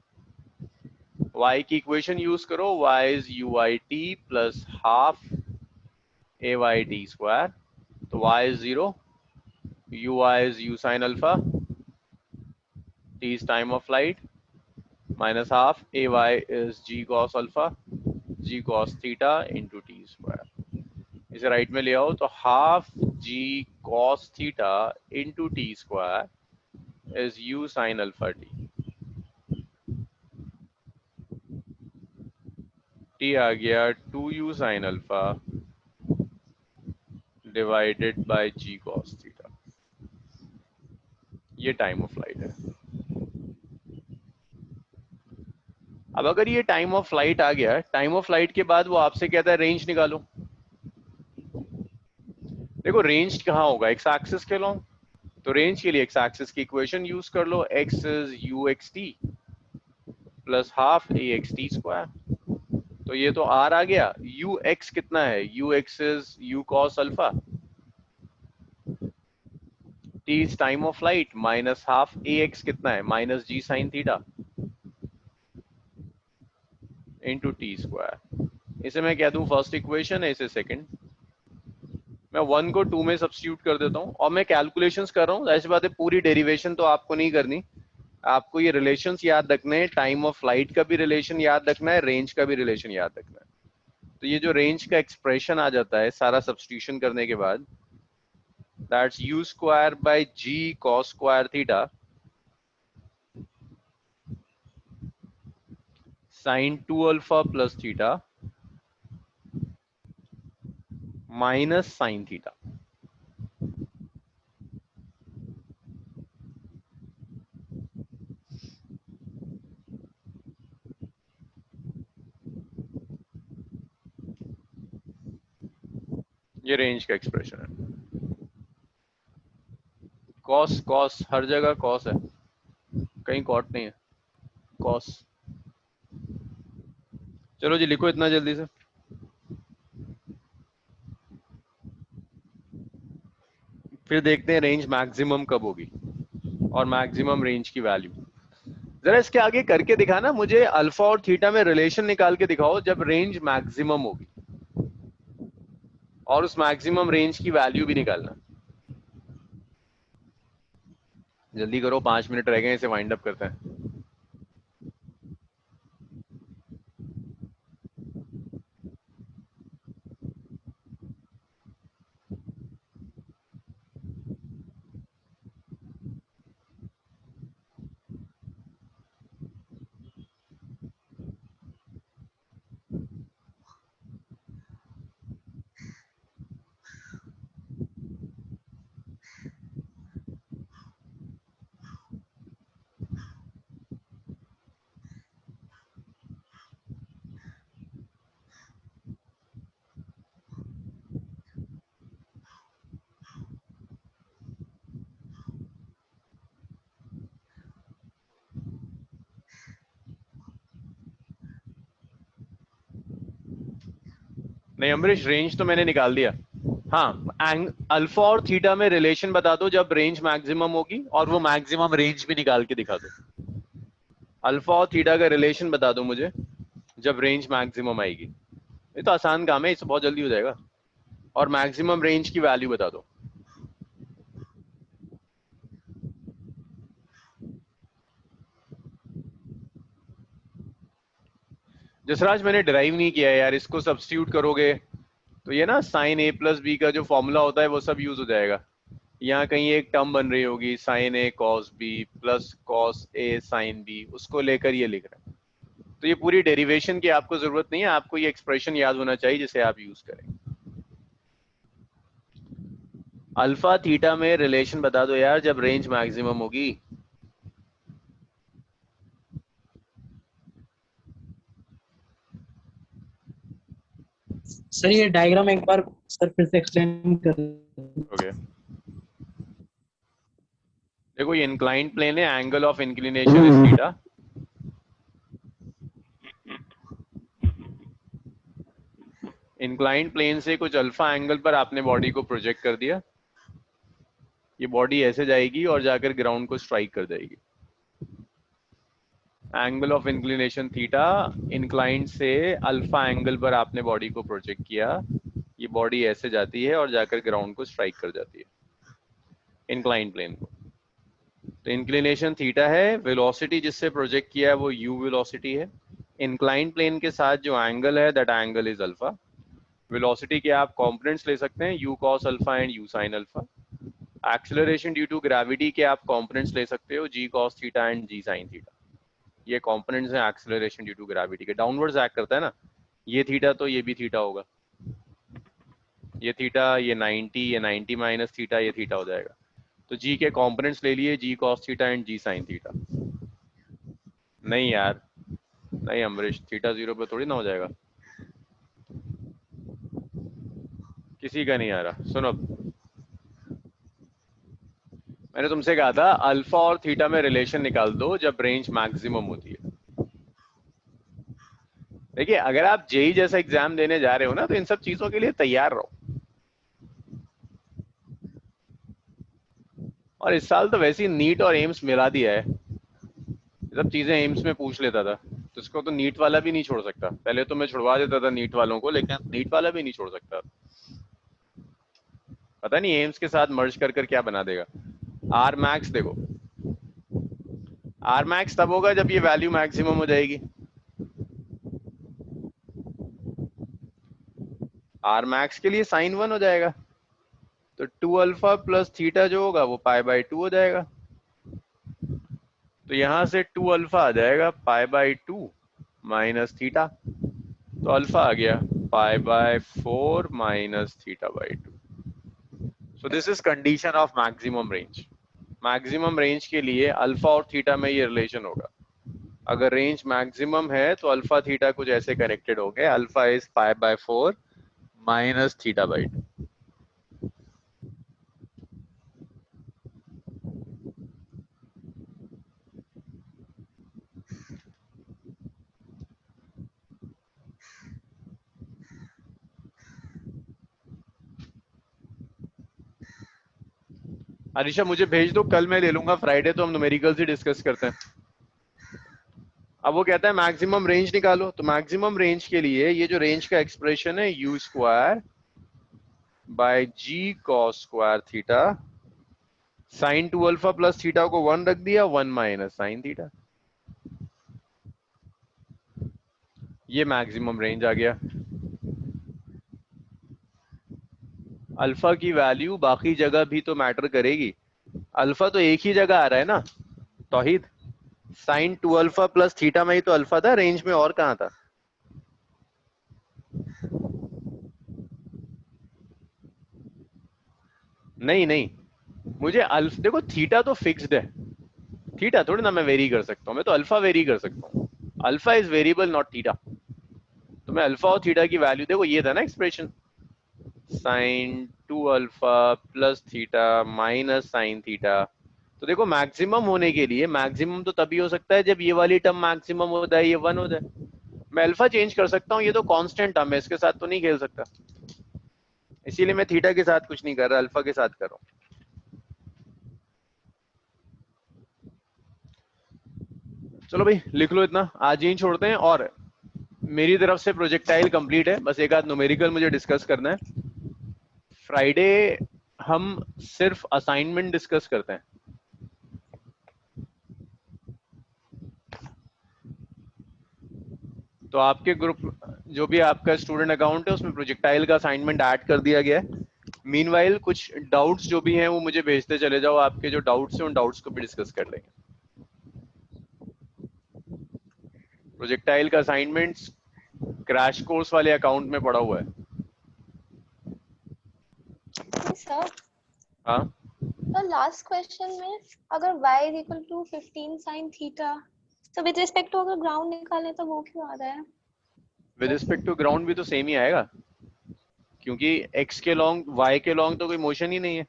Speaker 1: y की इक्वेशन यूज करो, y is UIT plus half AYT square, तो y is 0, UI is U sine alpha, T is time of flight, minus half AY is G cos alpha, G cos theta into T square. इसे right में ले आओ तो half G cos theta into T square is U sine alpha T। T आ गया 2U sine alpha divided by G cos theta. ये time of flight है। अब अगर ये टाइम ऑफ फ्लाइट आ गया, टाइम ऑफ फ्लाइट के बाद वो आपसे कहता है रेंज निकालो। देखो रेंज कहाँ होगा, एक्स एक्सिस के लॉन्ग, तो रेंज के लिए एक्स एक्सिस की इक्वेशन यूज कर लो, x is UXT plus half AXT square. तो ये तो R आ गया, UX कितना है, UX is U cos alpha, T is time of flight, minus half AX कितना है, minus G sine theta into T square. इसे मैं कह दूं फर्स्ट इक्वेशन है, इसे सेकंड। मैं 1 को 2 में सब्स्टिट्यूट कर देता हूँ और मैं कैलकुलेशंस कर रहा हूँ, ऐसी बात है पूरी डेरिवेशन तो आपको नहीं करनी, आपको ये रिलेशंस याद रखने हैं, टाइम ऑफ फ्लाइट का भी रिलेशन याद रखना है, रेंज का भी रिलेशन याद रखना है। तो ये जो रेंज का एक्सप्रेशन आ जाता है सारा सब्स्टिट्यूशन करने के बाद, that's U square by G cos square theta sine 2 alpha plus theta minus sine theta. ये रेंज का एक्सप्रेशन है। कॉस कॉस हर जगह कॉस है, कहीं कॉट नहीं है, कॉस। चलो जी लिखो इतना जल्दी से। फिर देखते हैं रेंज मैक्सिमम कब होगी और मैक्सिमम रेंज की वैल्यू। जरा इसके आगे करके दिखाना मुझे, अल्फा और थीटा में रिलेशन निकाल के दिखाओ जब रेंज मैक्सिमम होगी, और उस मैक्सिमम रेंज की वैल्यू भी निकालना। जल्दी करो, 5 मिनट रह गए, इसे वाइंड अप करते हैं। नहीं अमरीश, रेंज तो मैंने निकाल दिया। हाँ, अल्फा और थीटा में रिलेशन बता दो जब रेंज मैक्सिमम होगी, और वो मैक्सिमम रेंज भी निकाल के दिखा दो। अल्फा और थीटा का रिलेशन बता दो मुझे जब रेंज मैक्सिमम आएगी। ये तो आसान काम है, इससे बहुत जल्दी हो जाएगा। और मैक्सिमम रेंज की वैल्यू बता दो। जसराज मैंने डिराइव नहीं किया है यार, इसको सब्स्टिट्यूट करोगे तो ये ना साइन ए प्लस बी का जो फॉर्मूला होता है वो सब यूज हो जाएगा। यहाँ कहीं एक टर्म बन रही होगी sign A cos B plus cos A sine B, उसको लेकर ये लिख रहे हैं। तो ये पूरी डेरिवेशन की आपको जरूरत नहीं है, आपको ये एक्सप्रेशन याद होना चाहिए जिसे आप यूज करें। अल्फा थीटा में रिलेशन बता दो यार जब रेंज मैक्सिमम होगी।
Speaker 4: सर ये डायग्राम एक बार सर फिर से एक्सप्लेन कर।
Speaker 1: ओके, देखो ये इंक्लाइंड प्लेन है, angle of inclination is theta. Inclined plane से कुछ अल्फा एंगल पर आपने बॉडी को प्रोजेक्ट कर दिया। ये बॉडी ऐसे जाएगी और जाकर ग्राउंड को स्ट्राइक कर जाएगी। Angle of inclination theta, inclined से अल्फा एंगल पर आपने बॉडी को प्रोजेक्ट किया, ये बॉडी ऐसे जाती है और जाकर ग्राउंड को स्ट्राइक कर जाती है इंक्लाइंड प्लेन को। तो इंक्लिनेशन थीटा है, वेलोसिटी जिससे प्रोजेक्ट किया है वो u वेलोसिटी है। इंक्लाइंड प्लेन के साथ जो एंगल है that angle is alpha. Velocity के आप कंपोनेंट्स ले सकते हैं, u cos alpha and u sin alpha. Acceleration due to gravity के आप कंपोनेंट्स ले सकते हो, g cos theta and g sin theta. ये कंपोनेंट्स हैं एक्सेलरेशन ड्यू टू ग्रेविटी के। डाउनवर्ड्स एक्ट करता है ना, ये थीटा तो ये भी थीटा होगा, ये थीटा, ये 90, ये 90 माइनस थीटा, ये थीटा हो जाएगा। तो g के कंपोनेंट्स ले लिए, g cos theta and g sin theta. नहीं यार, नहीं अमरीश, थीटा 0 पे थोड़ी ना हो जाएगा, किसी का नहीं आ रहा। सुनो, मैंने तुमसे कहा था अल्फा और थीटा में रिलेशन निकाल दो जब रेंज मैक्सिमम होती है। देखिए अगर आप जेई जैसा एग्जाम देने जा रहे हो ना तो इन सब चीजों के लिए तैयार रहो। और इस साल तो वैसे ही नीट और एम्स मिला दिया है, ये सब चीजें एम्स में पूछ लेता था, तो इसको तो नीट वाला भी नहीं छोड़ सकता। पहले तो मैं छुड़वा देता था नीट वालों को, लेकिन नीट वाला भी नहीं छोड़ सकता। पता नहीं एम्स के साथ मर्ज कर कर क्या बना देगा। आर मैक्स देखो, आर मैक्स तब होगा जब ये वैल्यू मैक्सिमम हो जाएगी। आर मैक्स के लिए साइन 1 हो जाएगा, तो 2 अल्फा प्लस थीटा जो होगा वो पाई बाई 2 हो जाएगा। तो यहां से 2 अल्फा आ जाएगा पाई बाई 2 माइनस थीटा, तो अल्फा आ गया pi by 4 minus theta by 2। So this is condition of maximum range. Maximum range के लिए अल्फा और थीटा में ये रिलेशन होगा। अगर रेंज मैक्सिमम है तो अल्फा थीटा कुछ ऐसे कनेक्टेड हो गए, alpha is pi by 4 minus theta by 2। Anisha मुझे भेज दो, कल मैं ले लूंगा, फ्राइडे तो हम न्यूमेरिकल्स ही डिस्कस करते हैं। अब वो कहता है मैक्सिमम रेंज निकालो, तो मैक्सिमम रेंज के लिए ये जो रेंज का एक्सप्रेशन है u square by g cos square theta, sine 2 alpha plus theta को 1 रख दिया, 1 माइनस साइन थीटा, ये मैक्सिमम रेंज आ गया। अल्फा की वैल्यू बाकी जगह भी तो मैटर करेगी, अल्फा तो एक ही जगह आ रहा है ना तौहीद। साइन 2 अल्फा प्लस थीटा में ही तो अल्फा था, रेंज में और कहां था? नहीं नहीं, मुझे अल्फा देखो, थीटा तो फिक्स्ड है, थीटा थोड़ी ना मैं वेरी कर सकता हूं, मैं तो अल्फा वेरी कर सकता हूं। Alpha is variable not theta. तो मैं अल्फा और थीटा की वैल्यू, देखो ये था ना expression, sine 2 alpha plus theta minus sine theta. तो देखो मैक्सिमम होने के लिए, मैक्सिमम तो तभी हो सकता है जब ये वाली टर्म मैक्सिमम हो जाए, ये 1 हो जाए। मैं अल्फा चेंज कर सकता हूँ, ये तो कांस्टेंट था, मैं इसके साथ तो नहीं खेल सकता, इसीलिए मैं थीटा के साथ कुछ नहीं कर रहा, अल्फा के साथ कर रहा हूँ। चलो भाई लिख लो इतना, आज यहीं छोड़ते हैं। और मेरी तरफ से प्रोजेक्टाइल कंप्लीट है, बस एक आध न्यूमेरिकल मुझे डिस्कस करना है। फ्राइडे हम सिर्फ असाइनमेंट डिस्कस करते हैं। तो आपके ग्रुप जो भी आपका स्टूडेंट अकाउंट है उसमें प्रोजेक्टाइल का असाइनमेंट ऐड कर दिया गया है। मीनवाइल कुछ डाउट्स जो भी हैं वो मुझे भेजते चले जाओ, आपके जो डाउट्स हैं उन डाउट्स को भी डिस्कस कर लेंगे। प्रोजेक्टाइल का असाइनमेंट्स क्रैश कोर्स वाले अकाउंट में पड़ा हुआ है।
Speaker 5: सर
Speaker 1: हाँ
Speaker 5: तो लास्ट क्वेश्चन में अगर y is equal to 15 sin theta, तो विद रिस्पेक्ट टू अगर ग्राउंड निकाले तो वो क्यों आ रहा है?
Speaker 1: विद रिस्पेक्ट टू ग्राउंड भी तो सेम ही आएगा, क्योंकि x के लॉन्ग y के लॉन्ग तो कोई मोशन ही नहीं है।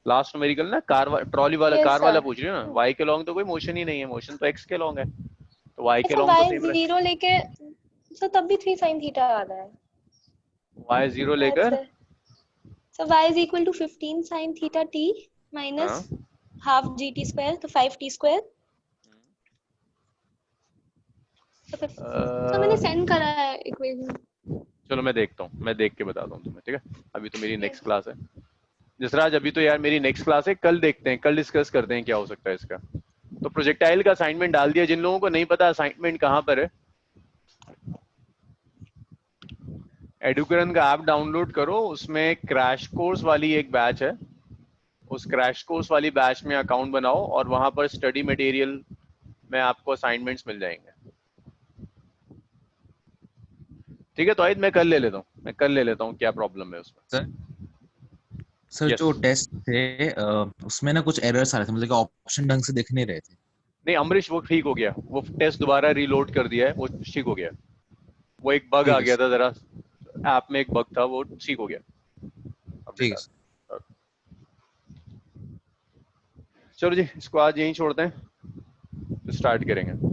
Speaker 1: लास्ट न्यूमेरिकल ना ट्रॉली वाला
Speaker 5: Yes,
Speaker 1: कार
Speaker 5: sir.
Speaker 1: वाला पूछ रही हो ना, y के लॉन्ग तो कोई मोशन ही नहीं है, मोशन तो x के लॉन्ग है, तो y के
Speaker 5: सर
Speaker 1: लॉन्ग तो
Speaker 5: y
Speaker 1: सेम है।
Speaker 5: 0 लेके तो तब भी 3 sin थीटा आ रहा है।
Speaker 1: y 0 लेकर
Speaker 5: So y is equal to 15 sin theta t minus half gt square, तो 5t square। तो मैंने सेंड करा है इक्वेशन।
Speaker 1: चलो मैं देखता हूँ, मैं देख के बताता हूँ तुम्हें, ठीक है? अभी तो मेरी नेक्स्ट क्लास है जसराज, अभी तो यार मेरी नेक्स्ट क्लास है, कल देखते हैं, कल डिस्कस करते हैं क्या हो सकता है इसका। तो प्रोजेक्टाइल का असाइनमेंट डाल दिया, जिन लोगों को नहीं पता असाइनमेंट कहाँ पर है, एडुकरन का ऐप डाउनलोड करो, उसमें क्रैश कोर्स वाली एक बैच है, उस क्रैश कोर्स वाली बैच में अकाउंट बनाओ और वहां पर स्टडी मटेरियल में आपको असाइनमेंट्स मिल जाएंगे। ठीक है तो आयद मैं कल ले लेता हूँ, मैं कल ले लेता हूँ, क्या प्रॉब्लम है उसमें।
Speaker 6: Sir
Speaker 1: Yes.
Speaker 6: जो टेस्ट थे उसमें ना कुछ एरर्स आ रहे थे, मतलब कि ऑप्शन ढंग से दिख नहीं रहे थे।
Speaker 1: नहीं अमरीश वो ठीक हो गया, वो टेस्ट दोबारा रीलोड कर दिया है, वो ठीक हो गया। वो एक बग
Speaker 6: ठीक
Speaker 1: आ
Speaker 6: है
Speaker 1: गया था जरा, ऐप में एक बग था, वो ठीक हो गया।
Speaker 6: ठीक है।
Speaker 1: चलो जी इसको आज यहीं छोड़ते हैं, स्टार्ट करेंगे।